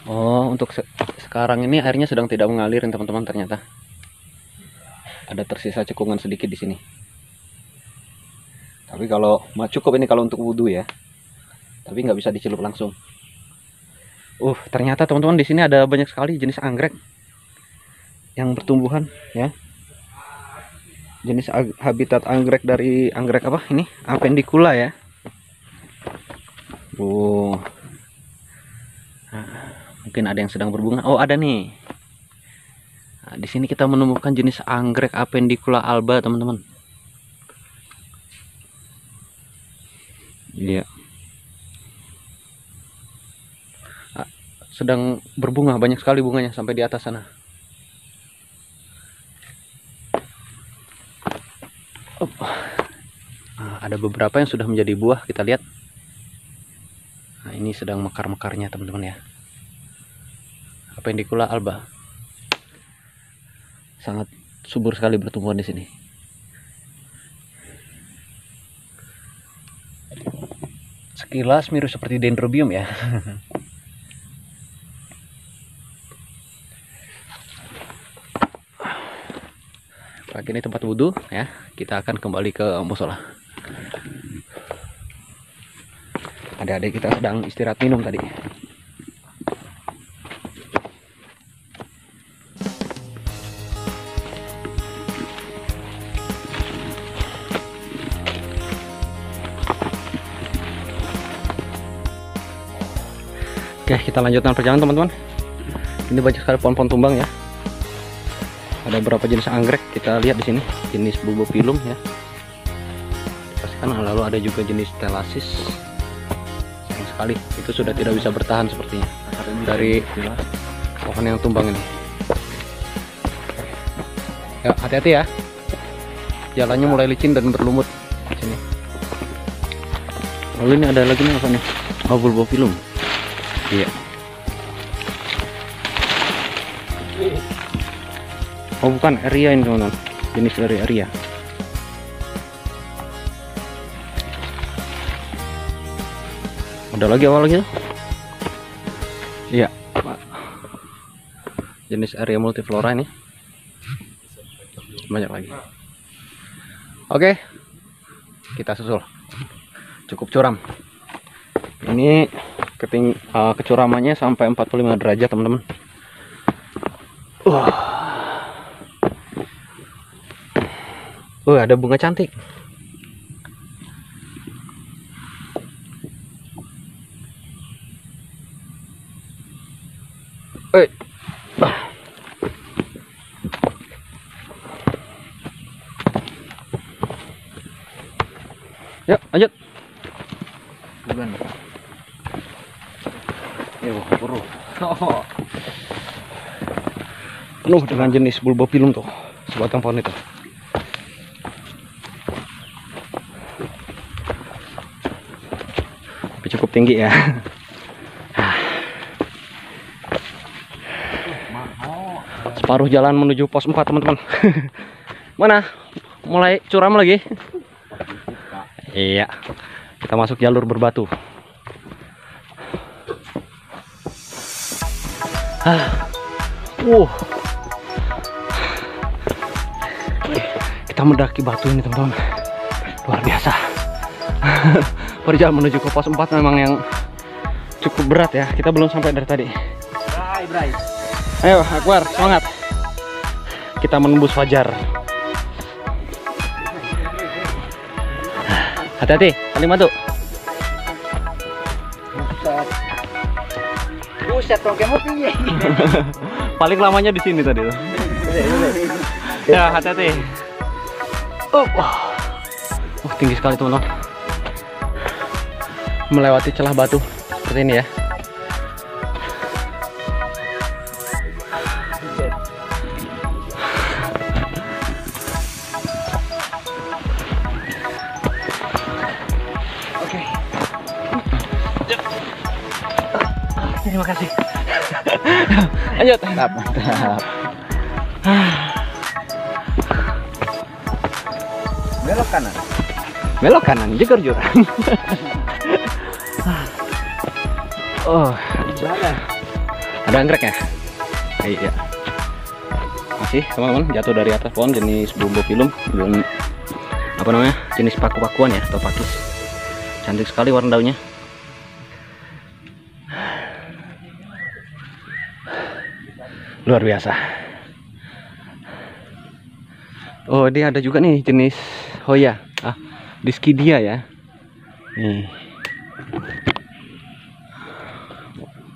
Oh, untuk sekarang ini airnya sedang tidak mengalir, teman-teman. Ternyata ada tersisa cekungan sedikit di sini. Tapi kalau cukup ini kalau untuk wudhu ya. Tapi nggak bisa dicelup langsung. Ternyata teman-teman di sini ada banyak sekali jenis anggrek yang bertumbuhan ya. Jenis habitat anggrek dari anggrek apa ini? Apendicula ya. Mungkin ada yang sedang berbunga. Oh, ada nih. Nah, di sini kita menemukan jenis anggrek Apendicula alba, teman-teman. Iya. Sedang berbunga, banyak sekali bunganya sampai di atas sana. Nah, ada beberapa yang sudah menjadi buah, kita lihat. Nah, ini sedang mekar-mekarnya, teman-teman ya. Apendicula alba. Sangat subur sekali bertumbuhan di sini. Sekilas mirip seperti dendrobium ya. Pagi ini tempat wudhu ya. Kita akan kembali ke musola. Adik-adik kita sedang istirahat minum tadi. Oke, kita lanjutkan perjalanan teman-teman. Ini banyak sekali pohon-pohon tumbang ya. Ada beberapa jenis anggrek kita lihat di sini, jenis bulbopilum ya. Pastikan, lalu ada juga jenis Thelasis. Sayang sekali, itu sudah tidak bisa bertahan sepertinya dari pohon yang tumbang ini. Ya, hati-hati ya. Jalannya mulai licin dan berlumut di sini. Lalu ini ada lagi nih apa nih? Oh, bulbopilum. Iya. Oh, bukan Eria ini teman-teman, jenis dari Eria. Ada lagi awal lagi tuh? Iya, jenis Eria multiflora ini. Banyak lagi. Oke, kita susul. Cukup curam. Ini kecuramannya sampai 45 derajat teman-teman. Ada bunga cantik. Yuk, lanjut. Penuh dengan jenis bulbopilum tuh, sebatang pohon itu. Tapi cukup tinggi ya. Separuh jalan menuju pos 4 teman-teman. Mana? Mulai curam lagi. Iya, kita masuk jalur berbatu. Kita mendaki batu ini teman-teman, luar biasa. Perjalanan menuju ke pos 4 memang yang cukup berat ya. Kita belum sampai dari tadi. Ayo Akbar, semangat. Kita menembus fajar. Hati-hati, kali batu. Buset, tongkemu piye. Paling lamanya di sini tadi tuh. Ya, hati-hati. Tinggi sekali teman-teman. Melewati celah batu seperti ini ya. Oke. Terima kasih. Lanjut. Mantap, mantap. Belok kanan. Belok kanan, jeger jurang. Oh, ada anggrek ya? Iya. Masih teman-teman jatuh dari atas pohon, jenis bumbu film, belum apa namanya, jenis paku-pakuan ya atau pakis. Cantik sekali warna daunnya. Luar biasa. Oh, dia ada juga nih jenis Hoya, Dischidia ya. Nih,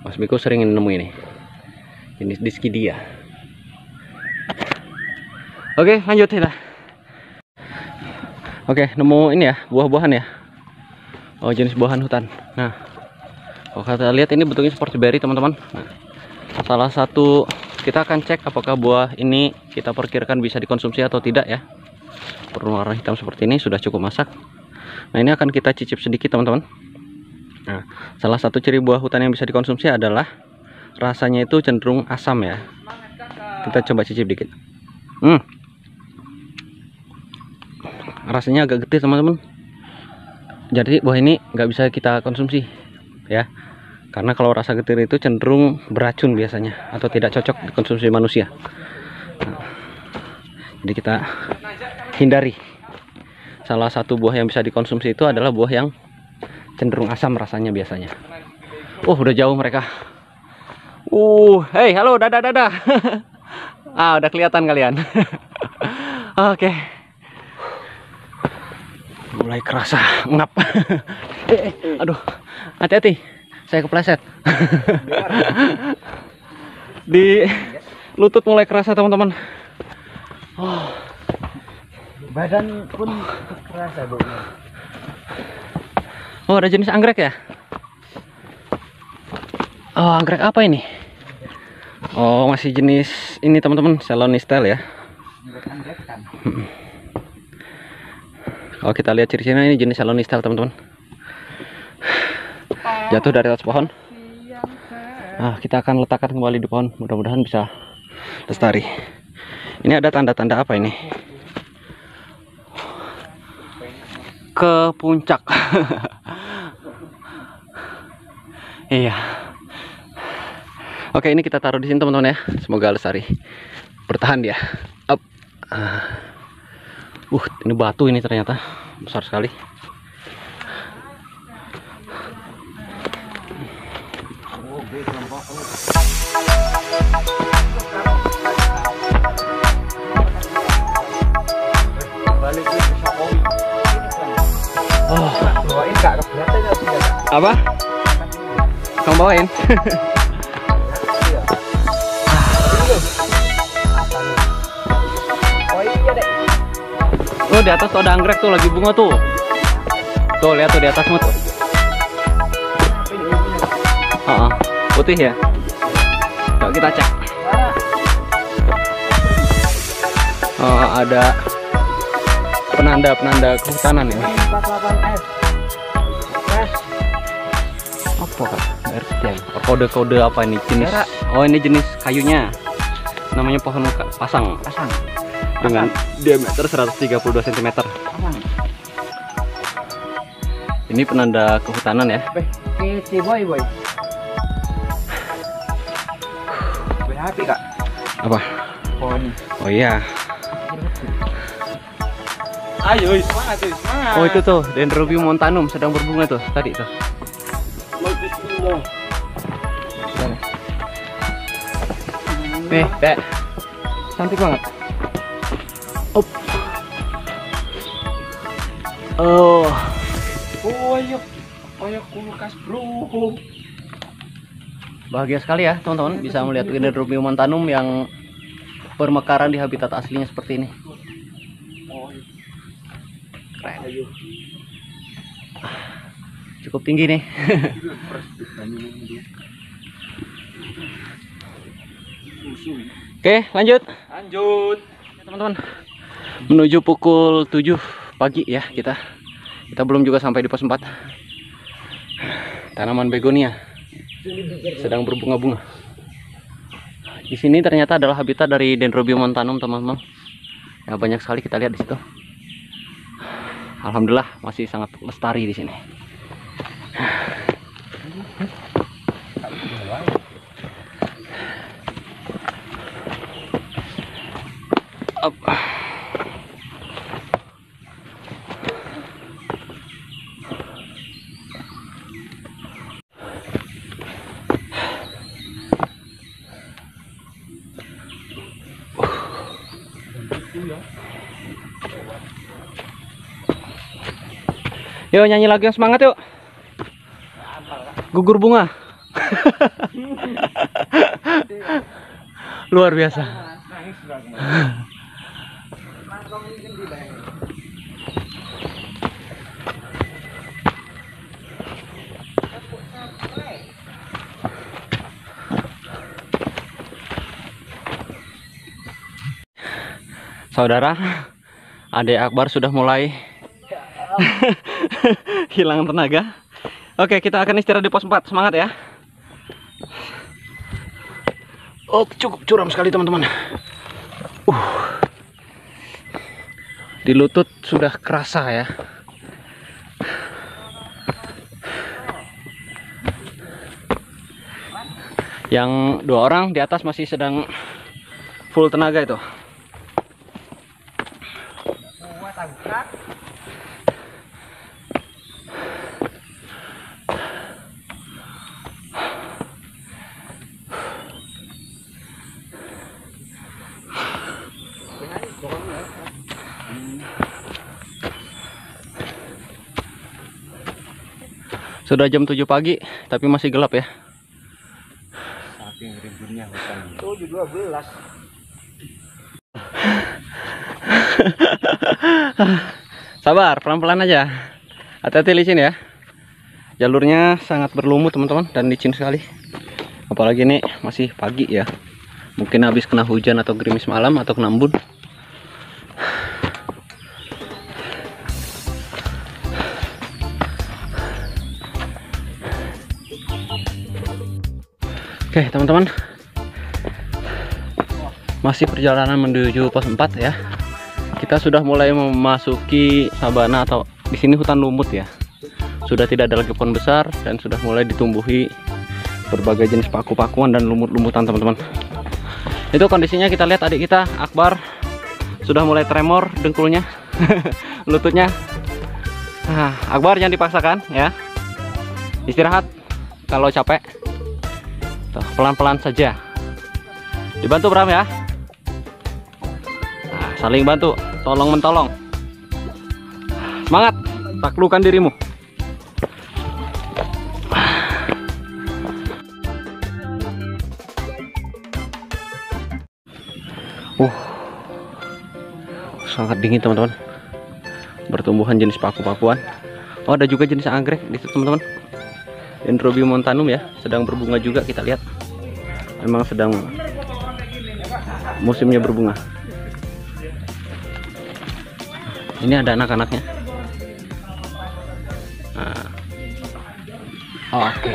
Mas Miko sering nemu ini jenis Dischidia. Oke, lanjut kita. Oke, nemu ini ya, buah-buahan ya. Oh, jenis buahan hutan. Nah, kalau kita lihat ini bentuknya seperti berry teman-teman. Nah, salah satu kita akan cek apakah buah ini kita perkirakan bisa dikonsumsi atau tidak ya. Berwarna hitam seperti ini sudah cukup masak. Nah, ini akan kita cicip sedikit teman-teman. Nah, salah satu ciri buah hutan yang bisa dikonsumsi adalah rasanya itu cenderung asam ya. Kita coba cicip dikit. Rasanya agak gede teman-teman. Jadi buah ini nggak bisa kita konsumsi ya, karena kalau rasa getir itu cenderung beracun biasanya atau tidak cocok dikonsumsi manusia. Nah, jadi kita hindari. Salah satu buah yang bisa dikonsumsi itu adalah buah yang cenderung asam rasanya biasanya. Udah jauh mereka. Hey, halo, dadah. Udah kelihatan kalian. Oke. Mulai kerasa ngap. Aduh, hati-hati, saya kepleset. Di lutut mulai kerasa teman-teman. Badan pun kerasa baunya. Ada jenis anggrek ya? Anggrek apa ini? Masih jenis ini teman-teman, Selonistel ya. Anggrek kan. Kalau kita lihat ciri-cirinya, ini jenis Selonistel teman-teman. Jatuh dari atas pohon. Kita akan letakkan kembali di pohon, mudah-mudahan bisa lestari. Ini ada tanda-tanda apa ini? Ke puncak. Iya. Oke, ini kita taruh di sini teman-teman ya. Semoga lestari. Bertahan dia. Up. Ini batu ini ternyata besar sekali. Bawain Kak, keberatan ya sih. Apa? Kamu bawain? Di atas tuh ada anggrek tuh, lagi bunga tuh. Tuh, lihat tuh di atasmu tuh. Putih ya. Yuk kita cek. Ada penanda kehutanan ini. 48F. Apa Kak? Kode-kode apa ini jenis? Ini jenis kayunya. Namanya pohon pasang. Dengan diameter 132 cm. Ini penanda kehutanan ya. Kece boy. Happy Kak. Apa? Pohon. Oh iya. Ayo, semangat. Itu tuh Dendrobium montanum sedang berbunga tuh tadi tuh. Nih, Dek. Cantik banget. Ayo kulkas bro. Bahagia sekali ya teman-teman bisa melihat Dendrobium montanum yang bermekaran di habitat aslinya seperti ini. Keren. Cukup tinggi nih. Oke, lanjut teman-teman. Menuju pukul 7 pagi ya kita belum juga sampai di pos 4. Tanaman begonia sedang berbunga-bunga. Di sini ternyata adalah habitat dari Dendrobium montanum, teman-teman. Ya, banyak sekali kita lihat di situ. Alhamdulillah masih sangat lestari di sini. Up. Yuk nyanyi lagi yang semangat yuk. Gugur bunga. Luar biasa. Saudara, Adik Akbar sudah mulai hilang tenaga. Oke, kita akan istirahat di pos 4. Semangat ya. Oh, cukup curam sekali teman-teman. Di lutut sudah kerasa ya. Yang 2 orang di atas masih sedang full tenaga itu. Sudah jam 7 pagi, tapi masih gelap ya. Saking rimbunnya hutan. 7.12. Sabar, pelan-pelan aja. Hati-hati licin ya. Jalurnya sangat berlumut teman-teman dan licin sekali. Apalagi ini masih pagi ya. Mungkin habis kena hujan atau gerimis malam atau kena embun. Oke teman-teman, masih perjalanan menuju pos 4 ya. Kita sudah mulai memasuki sabana atau di sini hutan lumut ya. Sudah tidak ada lagi pohon besar dan sudah mulai ditumbuhi berbagai jenis paku-pakuan dan lumut-lumutan teman-teman. Itu kondisinya kita lihat adik kita Akbar sudah mulai tremor dengkulnya, lututnya. Akbar jangan dipaksakan ya. Istirahat kalau capek. Pelan-pelan saja. Dibantu Bram ya. Saling bantu, tolong mentolong. Semangat, taklukkan dirimu. Sangat dingin teman-teman. Bertumbuhan jenis paku-pakuan. Oh, ada juga jenis anggrek di situ teman-teman. Dendrobium montanum ya, sedang berbunga juga kita lihat. Memang sedang musimnya berbunga. Ini ada anak-anaknya. Oke.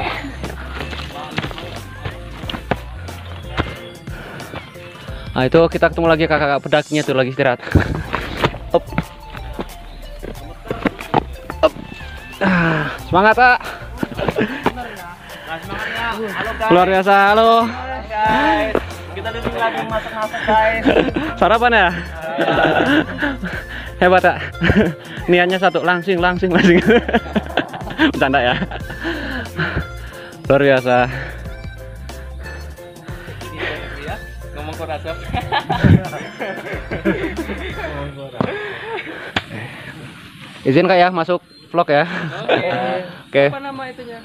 Nah, itu kita ketemu lagi kakak-kakak pedaknya tuh lagi istirahat. Up. Up. Semangat, Pak. Luar biasa, halo Guys, kita lagi masak-masak guys. sarapan ya? Hebat ya. Niatnya satu, langsing. Bercanda ya. Luar biasa. Ngomong korasap. Izin Kak ya masuk vlog ya. Oke. Apa nama itunya?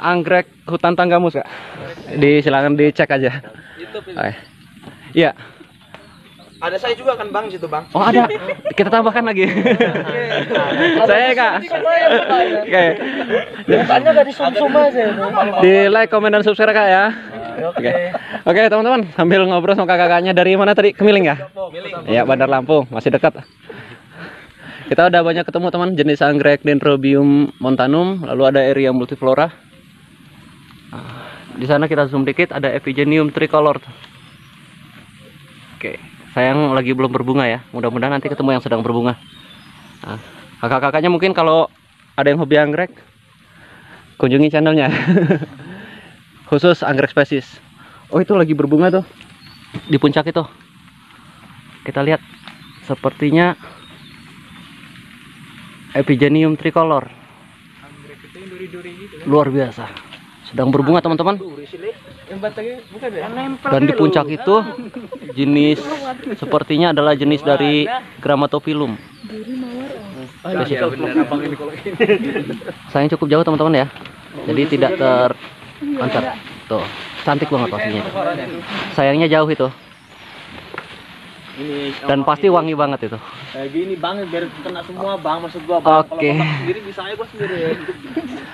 Anggrek hutan tanggamus Kak. Silakan dicek aja. YouTube. Iya. Ada saya juga kan Bang situ Bang. Oh ada. Kita tambahkan lagi. Saya Kak. Oke. Tanya gak di sum-sum aja. Di like, komen, dan subscribe Kak ya. Oke teman-teman, sambil ngobrol sama kakak-kakaknya dari mana tadi? Kemiling ya? Iya, Bandar Lampung, masih dekat. Kita udah banyak ketemu teman jenis anggrek Dendrobium montanum, lalu ada Eria multiflora. Di sana kita zoom dikit ada Epigenium tricolor. Oke, sayang lagi belum berbunga ya. Mudah-mudahan nanti ketemu yang sedang berbunga. Nah, kakak-kakaknya mungkin kalau ada yang hobi anggrek, kunjungi channelnya. Khusus anggrek spesies. Oh, itu lagi berbunga tuh di puncak itu. Kita lihat, sepertinya Epigenium tricolor. Luar biasa, sedang berbunga teman-teman. Dan di puncak itu jenis sepertinya adalah jenis dari Grammatophyllum. Sayang cukup jauh teman-teman ya, jadi tidak terpancar. Tuh, cantik banget pastinya. Sayangnya jauh itu. Dan pasti wangi banget itu. Kayak gini bang, biar kena semua bang, maksud gua bang. Oke. Kalau masak sendiri bisa aja gua sendiri.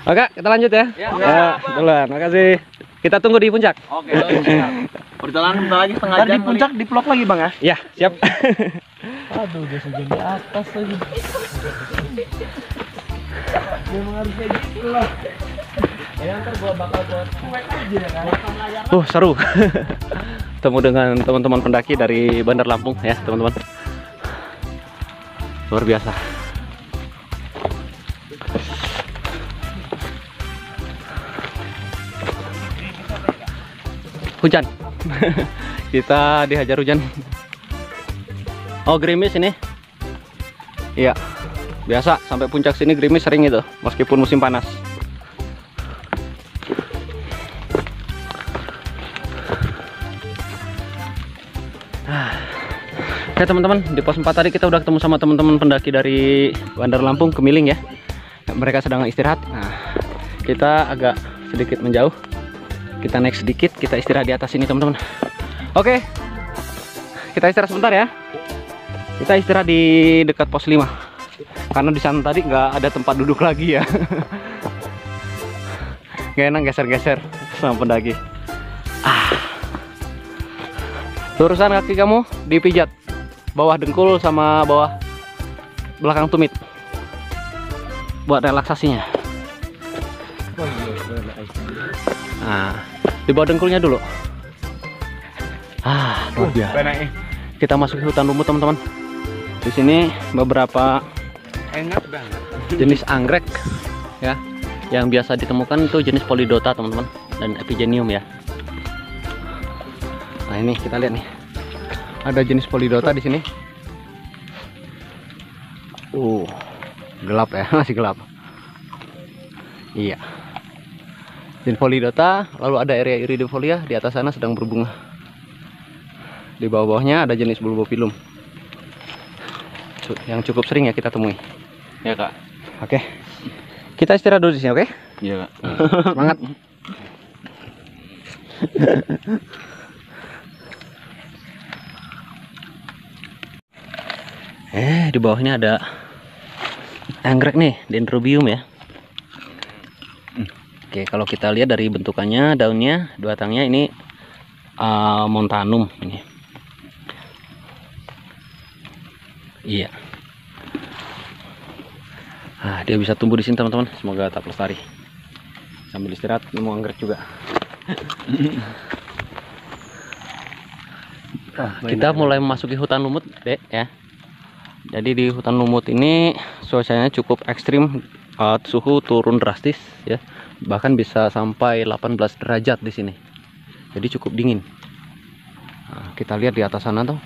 Oke, kita lanjut ya. Ya, duluan. Makasih. Kita tunggu di puncak. Oke. Perjalanan bentar lagi setengah jam. Di puncak di vlog lagi bang ya? Ya, siap. Aduh, udah segini di atas lagi. Memang harus kayak gitu lah. Ya ntar gua bakal buat cuek aja kan. Seru. Ketemu dengan teman-teman pendaki dari Bandar Lampung ya, teman-teman. Luar biasa. Hujan. Kita dihajar hujan. Oh, gerimis ini. Iya. Biasa sampai puncak sini gerimis sering itu, meskipun musim panas. Oke teman-teman, di pos 4 tadi kita udah ketemu sama teman-teman pendaki dari Bandar Lampung, Kemiling ya. Mereka sedang istirahat. Nah, kita agak sedikit menjauh. Kita naik sedikit, kita istirahat di atas ini teman-teman. Oke, kita istirahat sebentar ya. Kita istirahat di dekat pos 5. Karena di sana tadi nggak ada tempat duduk lagi ya. Gak enak geser-geser sama pendaki. Lurusan kaki kamu dipijat, bawah dengkul sama bawah belakang tumit buat relaksasinya. Nah, di bawah dengkulnya dulu. Luar biasa. Kita masuk ke hutan lumut teman-teman. Di sini beberapa Enak banget. jenis anggrek ya, yang biasa ditemukan itu jenis Polydota teman-teman, dan Epigenium ya. Nah ini kita lihat nih, ada jenis Polydota di sini. Gelap ya, masih gelap. Iya, jenis Polydota. Lalu ada area iridifolia di atas sana sedang berbunga. Di bawah-bawahnya ada jenis Bulbophyllum yang cukup sering ya kita temui. Ya kak. Oke, kita istirahat dulu di sini, oke? Iya kak. Semangat. Di bawahnya ada anggrek nih, Dendrobium ya. Oke, kalau kita lihat dari bentukannya, daunnya, dua batangnya ini montanum ini. Iya. Nah, dia bisa tumbuh di sini teman-teman. Semoga tetap lestari. Sambil istirahat nemu anggrek juga. Kita mulai memasuki hutan lumut, Dek ya. Jadi di hutan lumut ini suasananya cukup ekstrim, suhu turun drastis ya. Bahkan bisa sampai 18 derajat di sini. Jadi cukup dingin. Nah, kita lihat di atas sana tuh.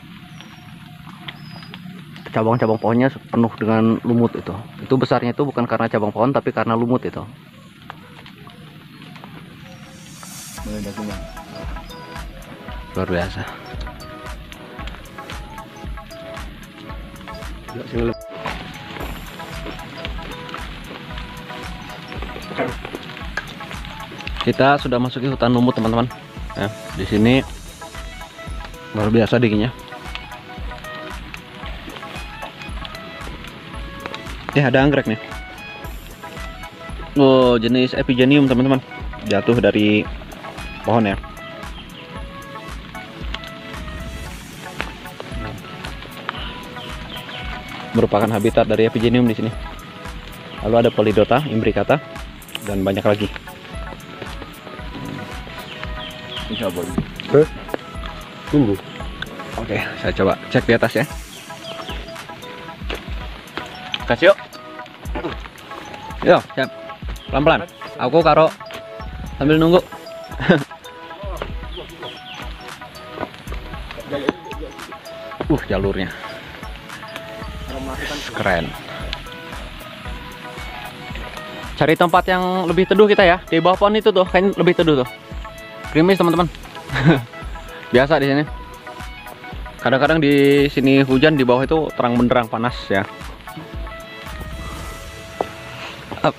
Cabang-cabang pohonnya penuh dengan lumut itu. Itu besarnya itu bukan karena cabang pohon tapi karena lumut itu. Luar biasa. Kita sudah masuki hutan lumut teman-teman. Ya, di sini luar biasa dinginnya. Ada anggrek nih. Jenis Epigenium teman-teman. Jatuh dari pohon ya. Merupakan habitat dari Epigenium di sini. Lalu ada Polydota, Imbricata, dan banyak lagi. Tunggu. Oke, saya coba cek di atas ya. Kasih yuk. Yo, siap. Pelan-pelan. Aku karo sambil nunggu. Jalurnya keren. Cari tempat yang lebih teduh kita ya. Di bawah pohon itu tuh, kayaknya lebih teduh tuh. Gerimis teman-teman. Biasa di sini. Kadang-kadang di sini hujan, di bawah itu terang benderang panas ya. Up.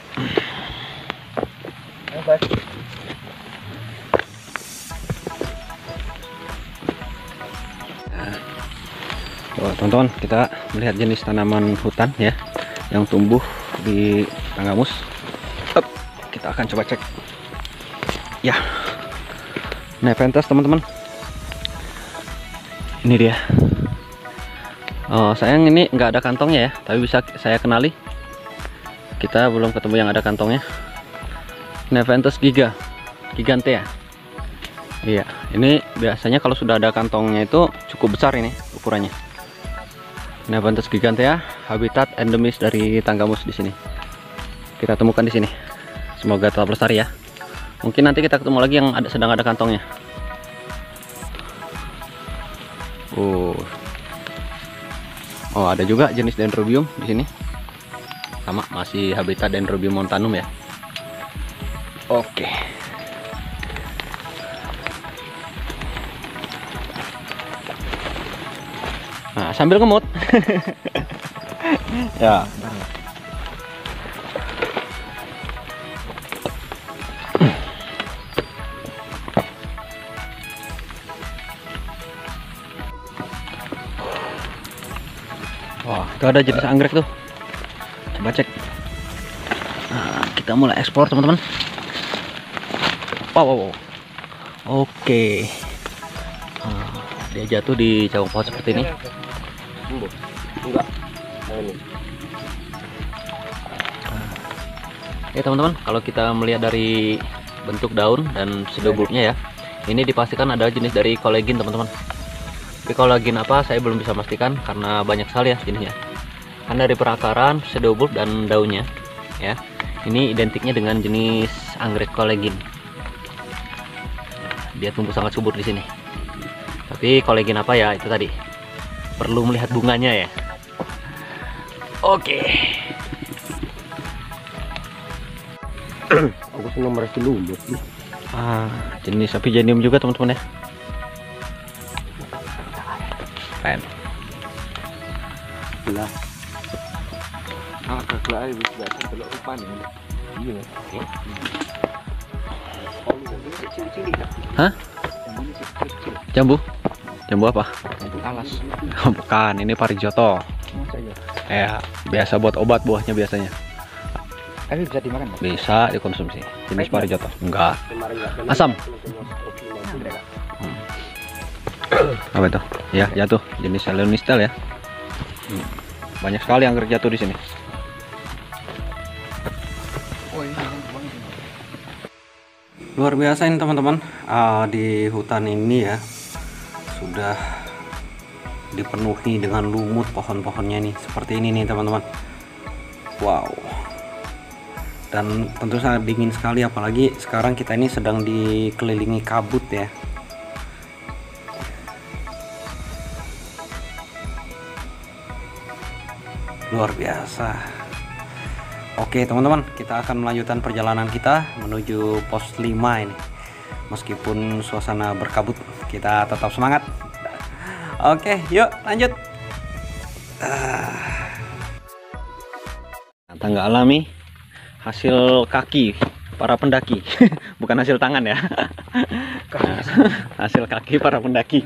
Teman-teman, kita melihat jenis tanaman hutan ya yang tumbuh di Tanggamus. Kita akan coba cek ya. Nepenthes teman-teman, ini dia. Sayang ini nggak ada kantongnya ya, tapi bisa saya kenali. Kita belum ketemu yang ada kantongnya. Nepenthes gigantea. Iya, ini biasanya kalau sudah ada kantongnya itu cukup besar ini ukurannya. Nepenthes gigantea, habitat endemis dari Tanggamus di sini. Kita temukan di sini. Semoga tetap lestari ya. Mungkin nanti kita ketemu lagi yang sedang ada kantongnya. Oh, ada juga jenis Dendrobium di sini. Sama, masih habitat Dendrobium montanum ya. Oke. Nah, sambil ngemut. Ya. Wah, itu ada jenis anggrek tuh. Coba cek. Nah, kita mulai ekspor teman-teman. Wow. Oke. Nah, dia jatuh di cabang pohon seperti ini. Enggak. Ini. Ya teman-teman, kalau kita melihat dari bentuk daun dan pseudobulbnya ya, ini dipastikan adalah jenis dari kolegin teman-teman. Tapi kolegin apa saya belum bisa pastikan karena banyak sekali ya jenisnya. Kan dari perakaran, pseudobulb dan daunnya ya, ini identiknya dengan jenis anggrek kolegin. Dia tumbuh sangat subur di sini. Tapi kolegin apa ya itu tadi perlu melihat bunganya ya. Oke. Aku senang merasa lumut. Jenis Apigenium juga teman-teman ya. Keren. Belah. Kelah itu biasa telur upan ini. Iya. Hah? Jambu? Jambu apa? Jambu alas. Bukan, ini Parijoto. Ya, biasa buat obat buahnya biasanya. Tapi bisa dimakan? Bisa dikonsumsi. Jenis Parijoto. Enggak. Asam. Apa itu? Ya, jatuh. Jenis Selenistel ya. Banyak sekali anggrek jatuh di sini. Luar biasa ini teman-teman. Di hutan ini ya sudah dipenuhi dengan lumut pohon-pohonnya nih. Seperti ini nih teman-teman. Wow. Dan tentu sangat dingin sekali, apalagi sekarang kita ini sedang dikelilingi kabut ya. Luar biasa. Oke teman-teman, kita akan melanjutkan perjalanan kita menuju pos 5 ini. Meskipun suasana berkabut, kita tetap semangat. Oke, yuk lanjut. Tangga alami hasil kaki para pendaki. Bukan hasil tangan ya. Hasil kaki para pendaki.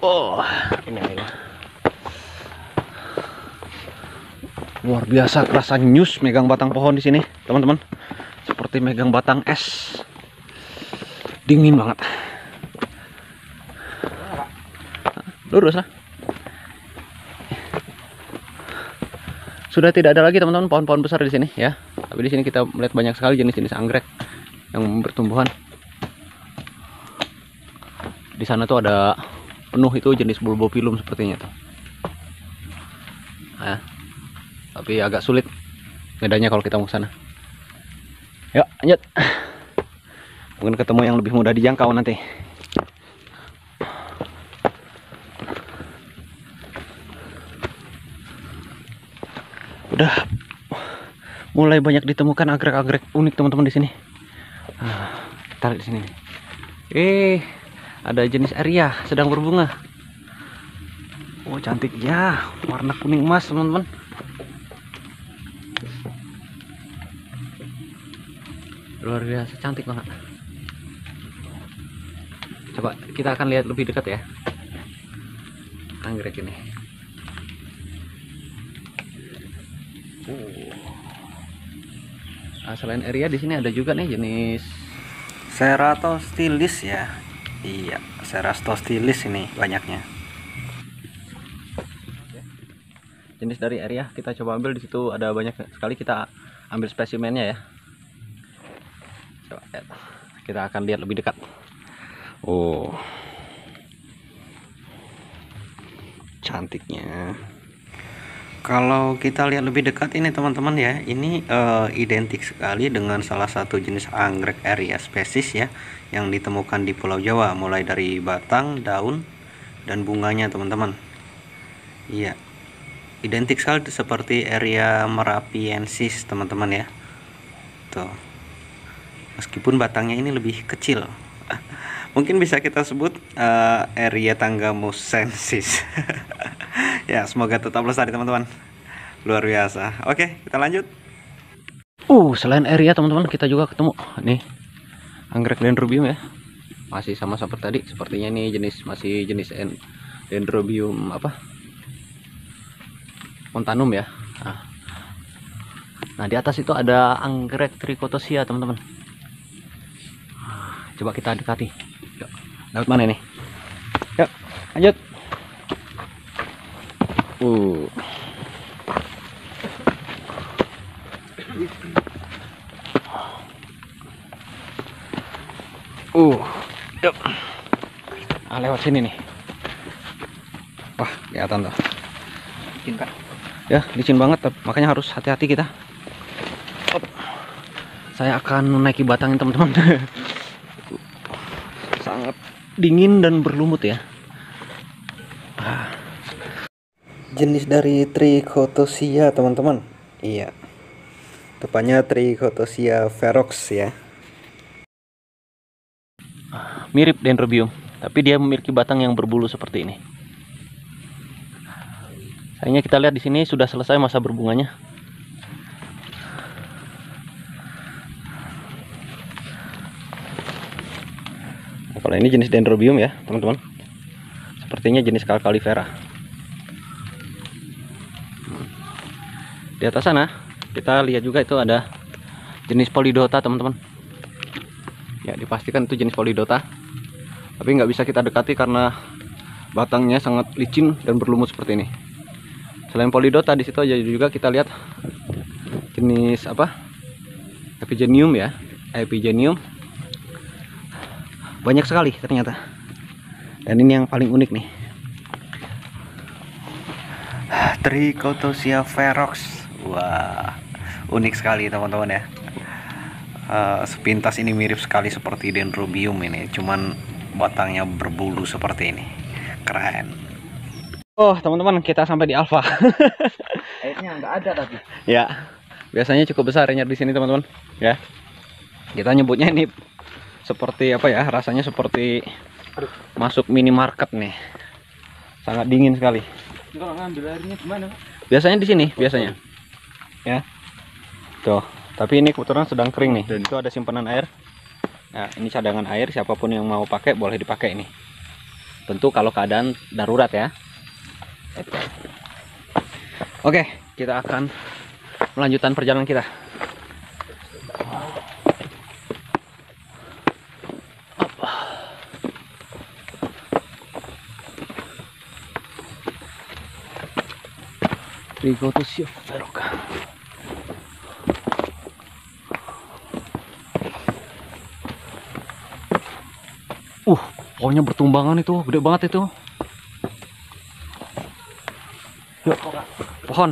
Oh, ini luar biasa kerasa nyus megang batang pohon di sini, teman-teman. Seperti megang batang es. Dingin banget. Lurus lah. Sudah tidak ada lagi teman-teman pohon-pohon besar di sini ya. Tapi di sini kita melihat banyak sekali jenis-jenis anggrek yang bertumbuhan. Di sana tuh ada penuh itu jenis bulbopilum sepertinya tuh. Nah, tapi agak sulit bedanya kalau kita mau ke sana. Yuk, lanjut. Mungkin ketemu yang lebih mudah dijangkau nanti. Udah mulai banyak ditemukan anggrek-anggrek unik teman-teman di sini. Kita lihat di sini. Ada jenis Aria sedang berbunga. Oh, cantik ya, warna kuning emas teman-teman. Luar biasa cantik banget. Coba kita akan lihat lebih dekat ya anggrek ini. Selain Aria di sini ada juga nih jenis Ceratostylis ya. Iya, Ceratostylis ini banyaknya. Jenis dari Aria kita coba ambil, di situ ada banyak sekali, kita ambil spesimennya ya. Coba lihat. Kita akan lihat lebih dekat. Oh, cantiknya. Kalau kita lihat lebih dekat ini teman-teman ya, ini identik sekali dengan salah satu jenis anggrek Aria spesies ya, yang ditemukan di Pulau Jawa, mulai dari batang, daun, dan bunganya teman-teman. Iya, identik sekali seperti Aria merapiensis teman-teman ya. Tuh, meskipun batangnya ini lebih kecil. Mungkin bisa kita sebut Aria tanggamusensis. Ya, semoga tetap lestari teman-teman. Luar biasa. Oke, kita lanjut. Selain Aria teman-teman, kita juga ketemu nih anggrek Dendrobium ya. Masih sama seperti tadi, sepertinya ini masih jenis Dendrobium apa? Montanum ya. Nah, di atas itu ada anggrek Trichotosia teman-teman. Coba kita dekati. Yuk, lewat mana nih? Yuk, lanjut. Yuk. Lewat sini nih. Wah, kelihatan tuh. Licin kan? Ya, licin banget, makanya harus hati-hati kita. Saya akan menaiki batangnya teman-teman. Sangat dingin dan berlumut ya. Jenis dari Trichotosia teman-teman. Iya, tepatnya Trichotosia ferox ya. Mirip Dendrobium, tapi dia memiliki batang yang berbulu seperti ini. Sayangnya kita lihat di sini sudah selesai masa berbunganya. Nah, kalau ini jenis Dendrobium ya teman-teman. Sepertinya jenis Calcalifera. Di atas sana kita lihat juga itu ada jenis Polydota teman-teman. Ya, dipastikan itu jenis Polydota, tapi nggak bisa kita dekati karena batangnya sangat licin dan berlumut seperti ini. Selain Polydota, di situ aja juga kita lihat jenis apa? Epigenium ya, Epigenium. Banyak sekali ternyata. Dan ini yang paling unik nih, Trichotosia ferox. Wah, unik sekali teman-teman ya. Sepintas ini mirip sekali seperti Dendrobium ini, cuman batangnya berbulu seperti ini. Keren. Oh teman-teman, kita sampai di Alpha. Airnya nggak ada tapi. Ya, biasanya cukup besar airnya di sini teman-teman. Ya, kita nyebutnya ini seperti apa ya? Rasanya seperti masuk minimarket nih. Sangat dingin sekali. Kalau ngambil airnya gimana? Biasanya di sini, biasanya. Ya, tuh. Tapi ini kebetulan sedang kering nih. Dan itu ada simpanan air. Nah, ini cadangan air. Siapapun yang mau pakai boleh dipakai ini. Tentu kalau keadaan darurat ya. Oke, kita akan melanjutkan perjalanan kita. Trichotosia ferox. Pohonnya bertumbangan itu, gede banget itu. Yuk, pohon.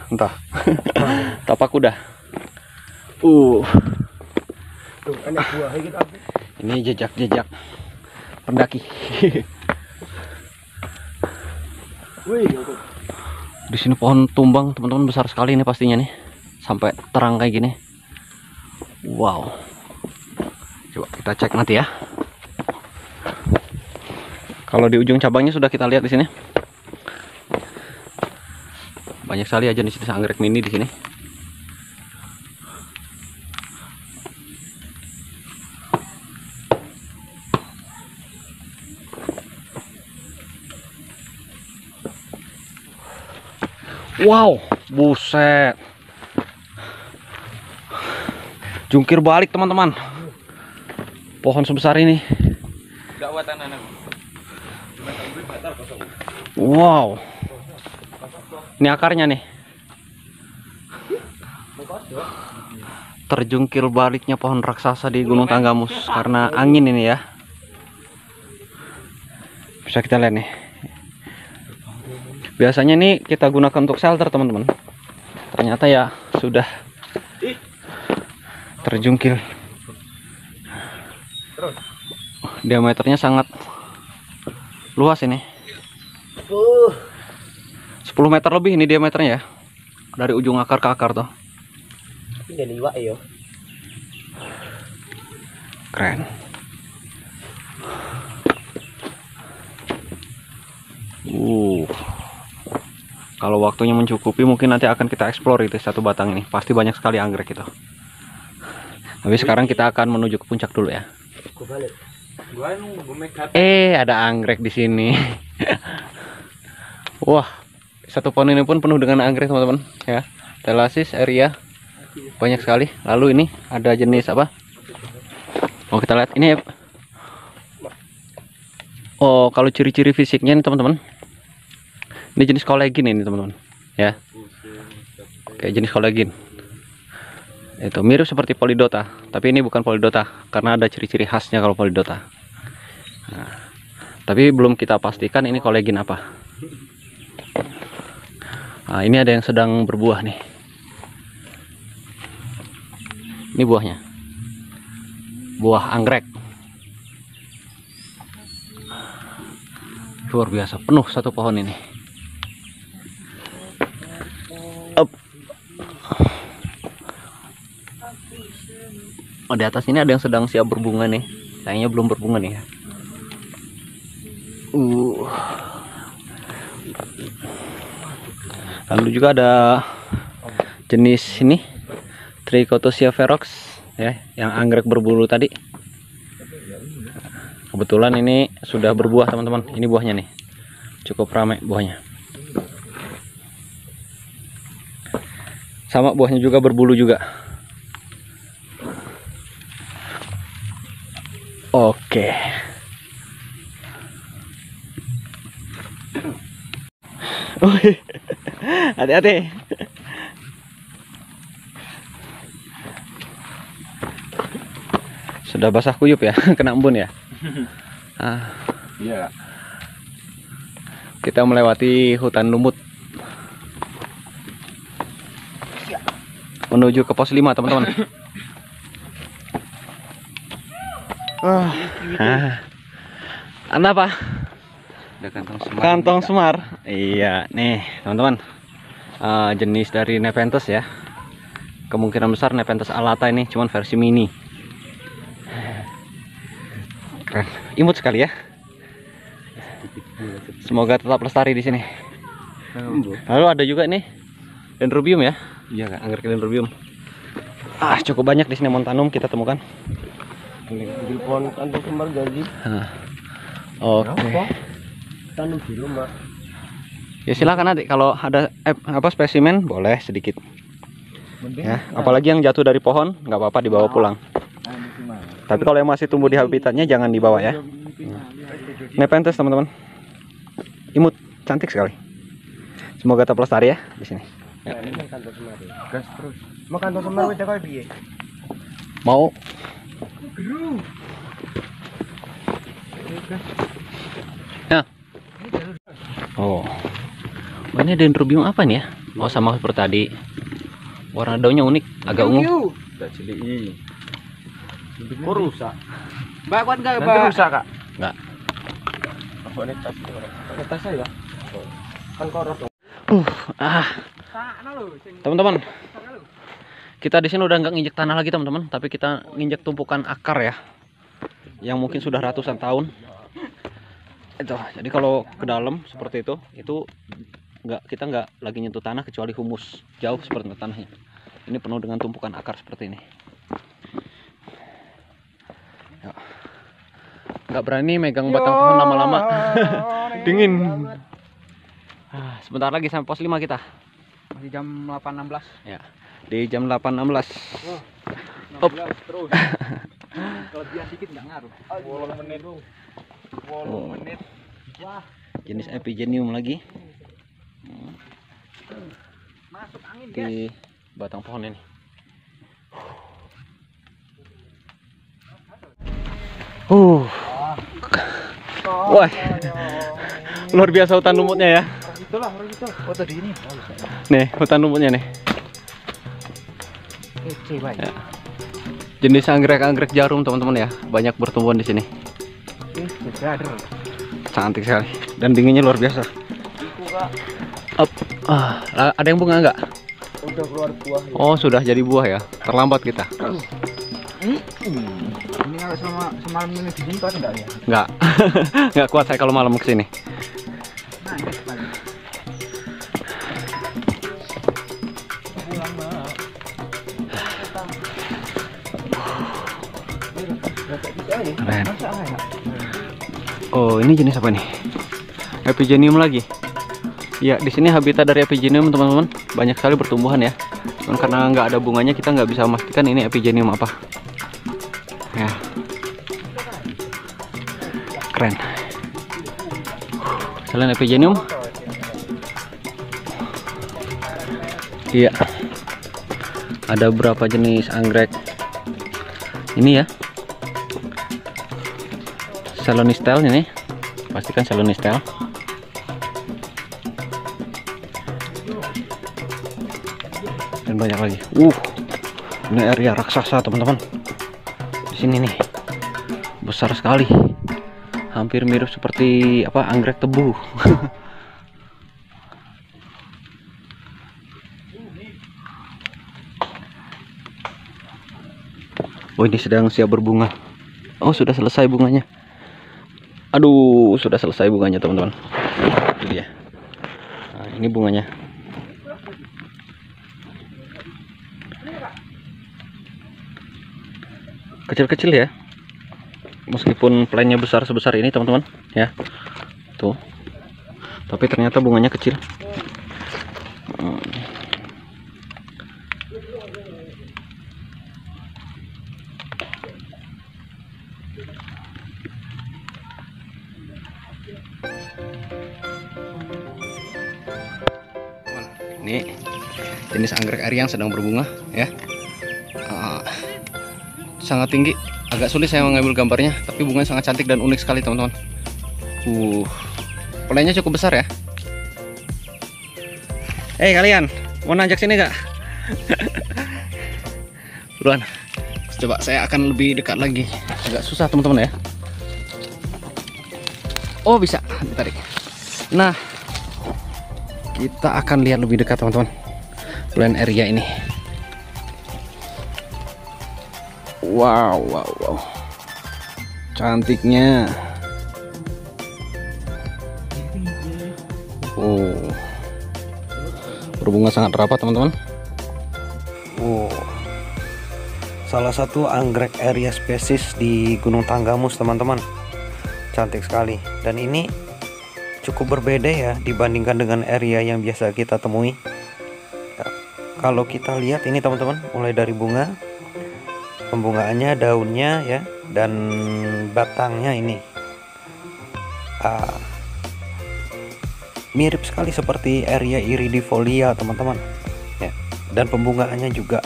Entah. Tapak kuda. Tuh, ada buah kita. Ini jejak-jejak pendaki. Wih, Di sini pohon tumbang, teman-teman, besar sekali ini pastinya nih. Sampai terang kayak gini. Wow. Coba kita cek nanti ya. Kalau di ujung cabangnya sudah kita lihat di sini. Banyak sekali aja jenis anggrek mini di sini. Wow, buset. Jungkir balik, teman-teman. Pohon sebesar ini. Wow. Ini akarnya nih. Terjungkir baliknya pohon raksasa di Gunung Tanggamus karena angin ini ya. Bisa kita lihat nih. Biasanya nih kita gunakan untuk shelter, teman-teman. Ternyata ya sudah terjungkir. Diameternya sangat luas ini. 10 meter lebih ini diameternya ya. Dari ujung akar ke akar tuh. ini liwak ya. Keren. Kalau waktunya mencukupi mungkin nanti akan kita explore itu satu batang ini. Pasti banyak sekali anggrek itu. Tapi sekarang kita akan menuju ke puncak dulu ya. Ada anggrek di sini. Wah, satu pohon ini pun penuh dengan anggrek, teman-teman ya. Thelasis area banyak sekali. Lalu ini ada jenis apa? Oh, kita lihat ini. Oh, kalau ciri-ciri fisiknya nih, teman-teman. Ini jenis kolegin ini, teman-teman ya. Kayak jenis kolegin. Itu mirip seperti polydota, tapi ini bukan polydota karena ada ciri-ciri khasnya kalau polydota. Nah, tapi belum kita pastikan ini kolegin apa. Nah, ini ada yang sedang berbuah nih. Ini buahnya. Buah anggrek. Luar biasa, penuh satu pohon ini. Oh, di atas ini ada yang sedang siap berbunga nih. Sayangnya belum berbunga nih ya. Lalu juga ada jenis ini Trichotosia ferox ya, yang anggrek berbulu tadi. Kebetulan ini sudah berbuah, teman-teman. Ini buahnya nih. Cukup ramai buahnya. Sama buahnya juga berbulu juga. Oke. Hati-hati. Sudah basah kuyup ya, kena embun ya. Iya. Kita melewati hutan lumut menuju ke pos 5, teman-teman. Anda apa? Ada kantong semar. Kantong semar. Iya, nih, teman-teman. Jenis dari Nepenthes ya. Kemungkinan besar Nepenthes alata ini, cuman versi mini. Keren, imut sekali ya. Semoga tetap lestari di sini. Lalu ada juga nih Dendrobium ya. Iya, Kak. Anggrek Dendrobium. Cukup banyak di sini montanum kita temukan. Di pohon kantong semar gaji. Oke. Tanam di rumah. Ya silakan nanti kalau ada apa spesimen boleh sedikit. Ya, apalagi yang jatuh dari pohon nggak apa-apa dibawa pulang. Tapi kalau yang masih tumbuh di habitatnya jangan dibawa ya. Nepenthes, teman-teman. Imut, cantik sekali. Semoga tetap lestari ya di sini. Nah, ini kan kantong semar. Gas terus. Mau kantong semar udah kayak piye? Mau Ya. Oh. Ini dendrobium apa nih ya? Oh, sama seperti tadi. Warna daunnya unik, agak ungu. Tak cili. Kok rusak? Mbak, kuat enggak, Nanti rusak, Kak. Enggak. Apa ini tas? Tas saya. Kan koros. Teman-teman. Kita di sini udah nggak nginjek tanah lagi, teman-teman, tapi kita nginjek tumpukan akar ya. Yang mungkin sudah ratusan tahun. Itu. Jadi kalau ke dalam seperti itu kita nggak lagi nyentuh tanah kecuali humus. Jauh seperti tanahnya. Ini penuh dengan tumpukan akar seperti ini. Ya. Nggak berani megang batang pohon lama-lama. Dingin. Sebentar lagi sampai pos 5 kita. Masih jam 8.16. Ya. Di jam 8.16. Oh, 16 terus. Kelebihan dikit nggak ngaruh. 10 menit. 10 menit. Wah, Jenis epigenium lagi. masuk angin, guys. Di batang pohon ini. Wah. Luar biasa hutan lumutnya ya. Itulah, itu. Oh, tadi ini. Nih, hutan lumutnya nih. Kece, baik. Ya. Jenis anggrek jarum, teman-teman ya. Banyak bertumbuhan di sini. Cantik sekali dan dinginnya luar biasa. Ada yang bunga enggak? Udah keluar buah. Oh, sudah jadi buah ya. Terlambat kita. Ini kalau semalam ini disimpan enggak ya? Enggak. Enggak kuat saya kalau malam kesini. Nah, ini sekali. Keren. Oh, ini jenis apa nih? Epigenium lagi. Ya, di sini habitat dari epigenium, teman-teman. Banyak sekali bertumbuhan ya. Cuman karena nggak ada bunganya, kita nggak bisa memastikan ini epigenium apa. Ya. Keren. Selain epigenium, iya, ada berapa jenis anggrek ini ya. Selonistel ini, pastikan selonistel. Dan banyak lagi. Ini area raksasa, teman-teman. Di sini nih, besar sekali. Hampir mirip seperti apa, anggrek tebu. Oh, ini sedang siap berbunga. Oh, sudah selesai bunganya. Aduh, sudah selesai bunganya, teman-teman. Ini dia. Nah, ini bunganya. Kecil-kecil ya. Meskipun plannya besar sebesar ini, teman-teman, ya. Tuh. Tapi ternyata bunganya kecil. Ini jenis anggrek air yang sedang berbunga ya. Sangat tinggi, agak sulit saya mengambil gambarnya, tapi bunganya sangat cantik dan unik sekali, teman-teman. Polanya cukup besar ya. Kalian mau nanjak sini gak? Buruan. Coba saya akan lebih dekat lagi. Agak susah, teman-teman ya. Oh, bisa ditarik. Nah, kita akan lihat lebih dekat, teman-teman, plan area ini. Wow, cantiknya. Berbunga sangat rapat, teman-teman. Salah satu anggrek area spesies di Gunung Tanggamus, teman-teman. Cantik sekali. Dan ini cukup berbeda ya dibandingkan dengan area yang biasa kita temui. Kalau kita lihat ini, teman-teman, mulai dari bunga, pembungaannya, daunnya ya, dan batangnya ini mirip sekali seperti area iridifolia, teman-teman ya. Dan pembungaannya juga,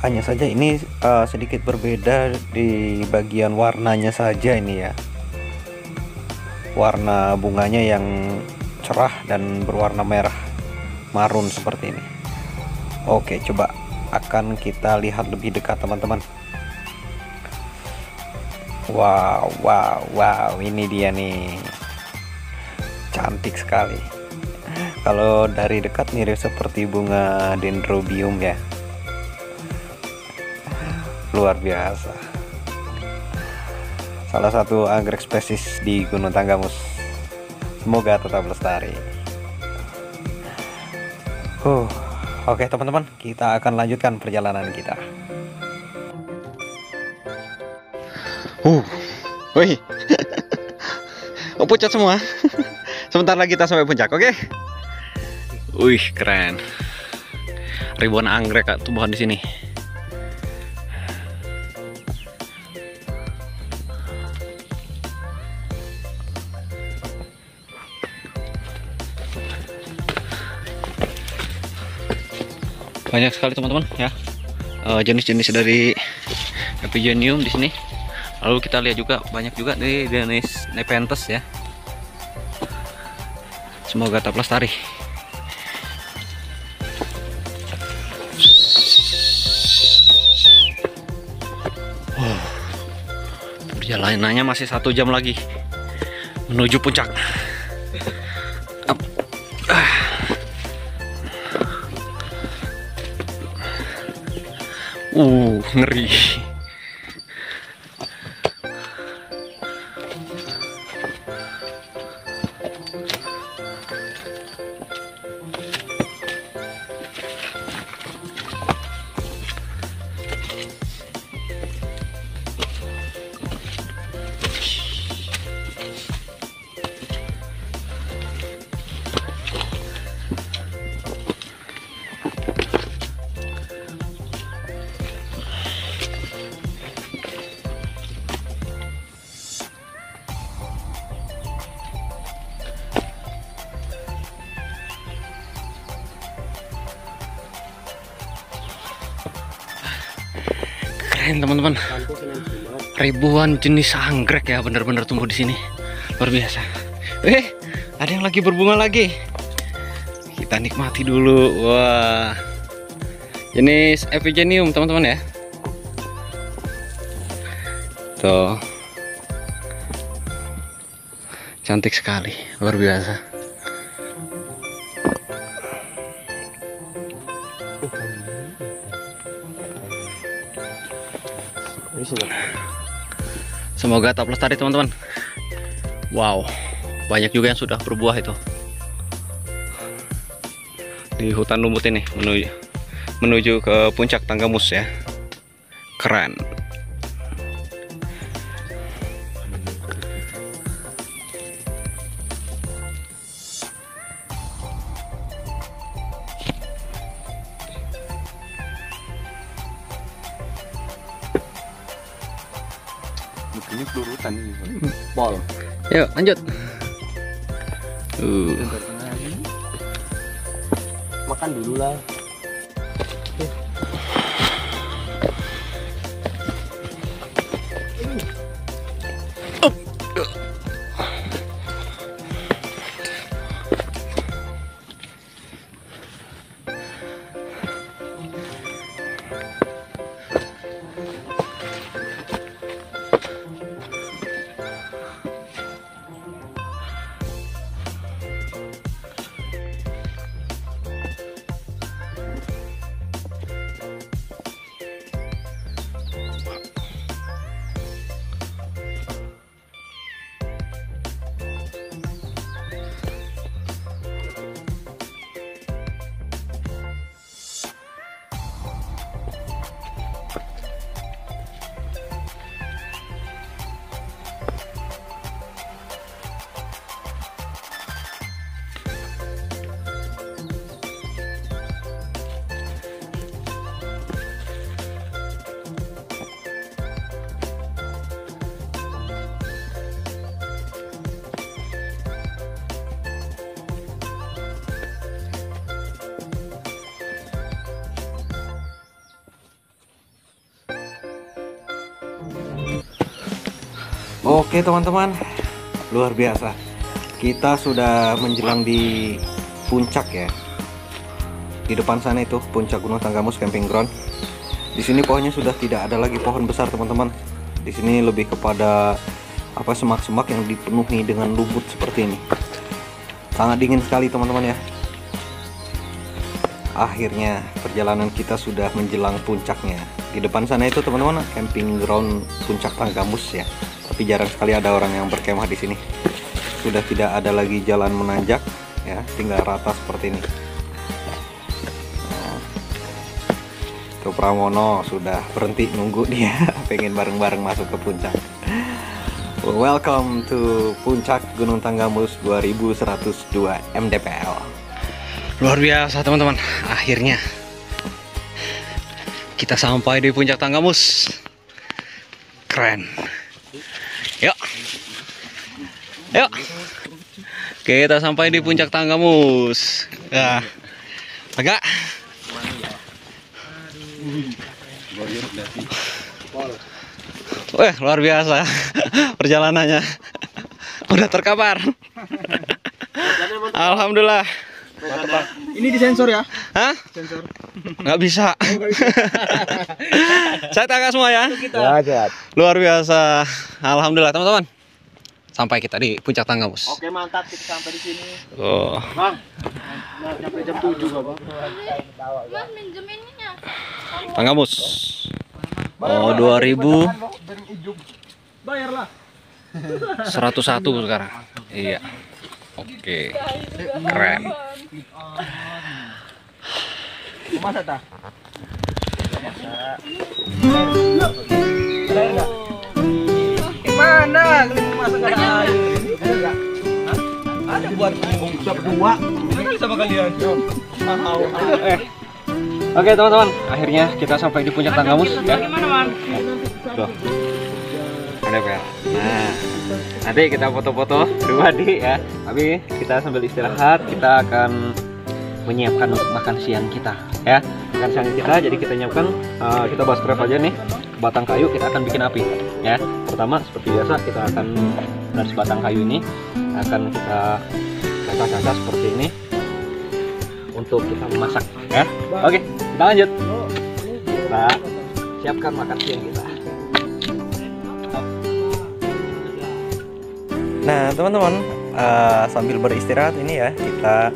hanya saja ini sedikit berbeda di bagian warnanya saja ini ya. warna bunganya yang cerah dan berwarna merah marun seperti ini. Oke, coba akan kita lihat lebih dekat teman-teman. Wow, ini dia nih, cantik sekali. Kalau dari dekat mirip seperti bunga dendrobium ya, luar biasa. Salah satu anggrek spesies di Gunung Tanggamus. Semoga tetap lestari. Oke teman-teman, kita akan lanjutkan perjalanan kita. Wih, pucat semua. Sebentar lagi kita sampai puncak, oke? Wih, keren. Ribuan anggrek Kak, tumbuhan di sini. Banyak sekali teman-teman ya, jenis-jenis dari Epigenium di sini. Lalu kita lihat juga banyak juga dari jenis Nepenthes ya. Semoga tetap lestari. Perjalanannya masih 1 jam lagi menuju puncak. Ngeri. Keren teman-teman, ribuan jenis anggrek ya, bener-bener tumbuh di sini, luar biasa. Ada yang lagi berbunga lagi, kita nikmati dulu. Wah, jenis Epigenium teman-teman ya. Tuh, cantik sekali, luar biasa. Semoga tetap lestari teman-teman. Wow, banyak juga yang sudah berbuah itu di hutan lumut ini menuju ke puncak Tanggamus ya. Keren. Ini pelurutan ini. Pol. Yuk lanjut. Makan dulu lah. Oke teman-teman, luar biasa. Kita sudah menjelang di puncak ya. Di depan sana itu puncak Gunung Tanggamus Camping Ground. Di sini pohonnya sudah tidak ada lagi pohon besar teman-teman. Di sini lebih kepada semak-semak yang dipenuhi dengan lumpur seperti ini. Sangat dingin sekali teman-teman ya. Akhirnya perjalanan kita sudah menjelang puncaknya. Di depan sana itu teman-teman camping ground puncak Tanggamus ya. Tapi jarang sekali ada orang yang berkemah di sini. Sudah tidak ada lagi jalan menanjak ya, tinggal rata seperti ini. Tuh Pramono sudah berhenti nunggu, dia pengen bareng-bareng masuk ke puncak. Welcome to puncak Gunung Tanggamus 2102 mdpl. Luar biasa teman-teman, akhirnya kita sampai di puncak Tanggamus. Keren. Yuk, yuk, kita sampai di puncak Tanggamus. Ya, agak wah, luar biasa perjalanannya. Udah terkapar. Alhamdulillah. Ini disensor ya? Hah? Sensor. Nggak bisa. Saya tangga semua ya. Ya, Luar biasa. Alhamdulillah teman-teman. Sampai kita di puncak Tanggamus. Oke, mantap, kita sampai di sini. Oh. Bang. Nah, sampai jam 7 Bang. Mas minjem ininya. Tanggamus. Oh, 2000. Bayarlah. 101 sekarang. Iya. Oke. Keren. Masa tak? Mana? Kelima masa nggak ada air? Ada nggak? Hah? Ada buat siapa berdua? Ini sama kalian. Oke teman-teman, akhirnya kita sampai di puncak Tanggamus ya. Gimana man? Tuh. Ada bel. Nah, nanti kita foto-foto pribadi ya. Tapi kita sambil istirahat, kita akan menyiapkan untuk makan siang kita ya. Makan siang kita, jadi kita nyiapkan, kita bahas grab aja nih. Batang kayu kita akan bikin api ya. Pertama seperti biasa kita akan dari sebatang kayu ini akan kita cacah-cacah seperti ini untuk kita memasak ya. Oke, kita lanjut. Kita siapkan makan siang kita. Nah teman-teman, sambil beristirahat ini ya, kita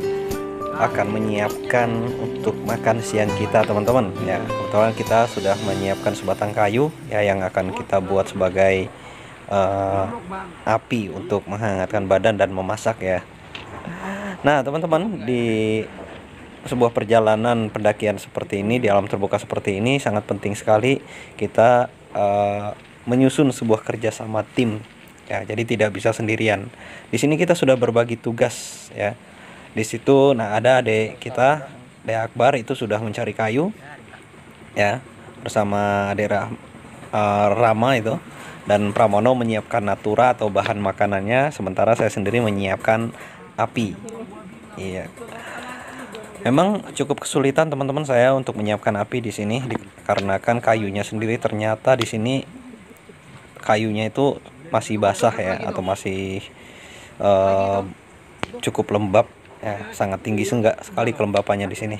akan menyiapkan untuk makan siang kita teman-teman ya. Kebetulan kita sudah menyiapkan sebatang kayu ya yang akan kita buat sebagai api untuk menghangatkan badan dan memasak ya. Nah teman-teman, di sebuah perjalanan pendakian seperti ini, di alam terbuka seperti ini, sangat penting sekali kita menyusun sebuah kerjasama tim ya. Jadi tidak bisa sendirian. Di sini kita sudah berbagi tugas ya. Di situ, nah ada adik kita, Adik Akbar itu sudah mencari kayu, ya bersama adik Rama itu, dan Pramono menyiapkan natura atau bahan makanannya, sementara saya sendiri menyiapkan api. Iya. Memang cukup kesulitan teman-teman saya untuk menyiapkan api di sini, dikarenakan kayunya sendiri ternyata di sini kayunya itu masih basah ya, atau masih cukup lembab. Ya, sangat tinggi sekali kelembapannya di sini.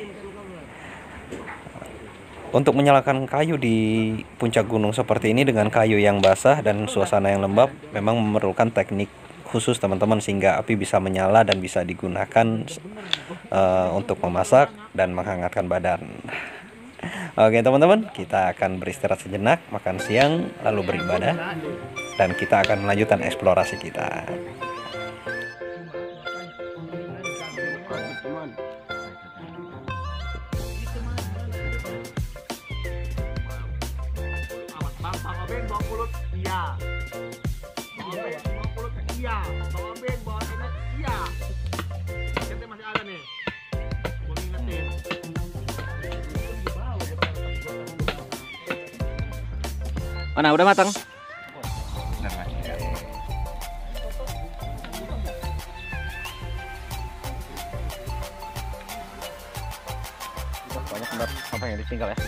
Untuk menyalakan kayu di puncak gunung seperti ini dengan kayu yang basah dan suasana yang lembab memang memerlukan teknik khusus teman-teman, sehingga api bisa menyala dan bisa digunakan untuk memasak dan menghangatkan badan. Oke teman-teman, kita akan beristirahat sejenak, makan siang, lalu beribadah, dan kita akan melanjutkan eksplorasi kita. Mana udah matang? Banyak sampah yang ditinggal ya.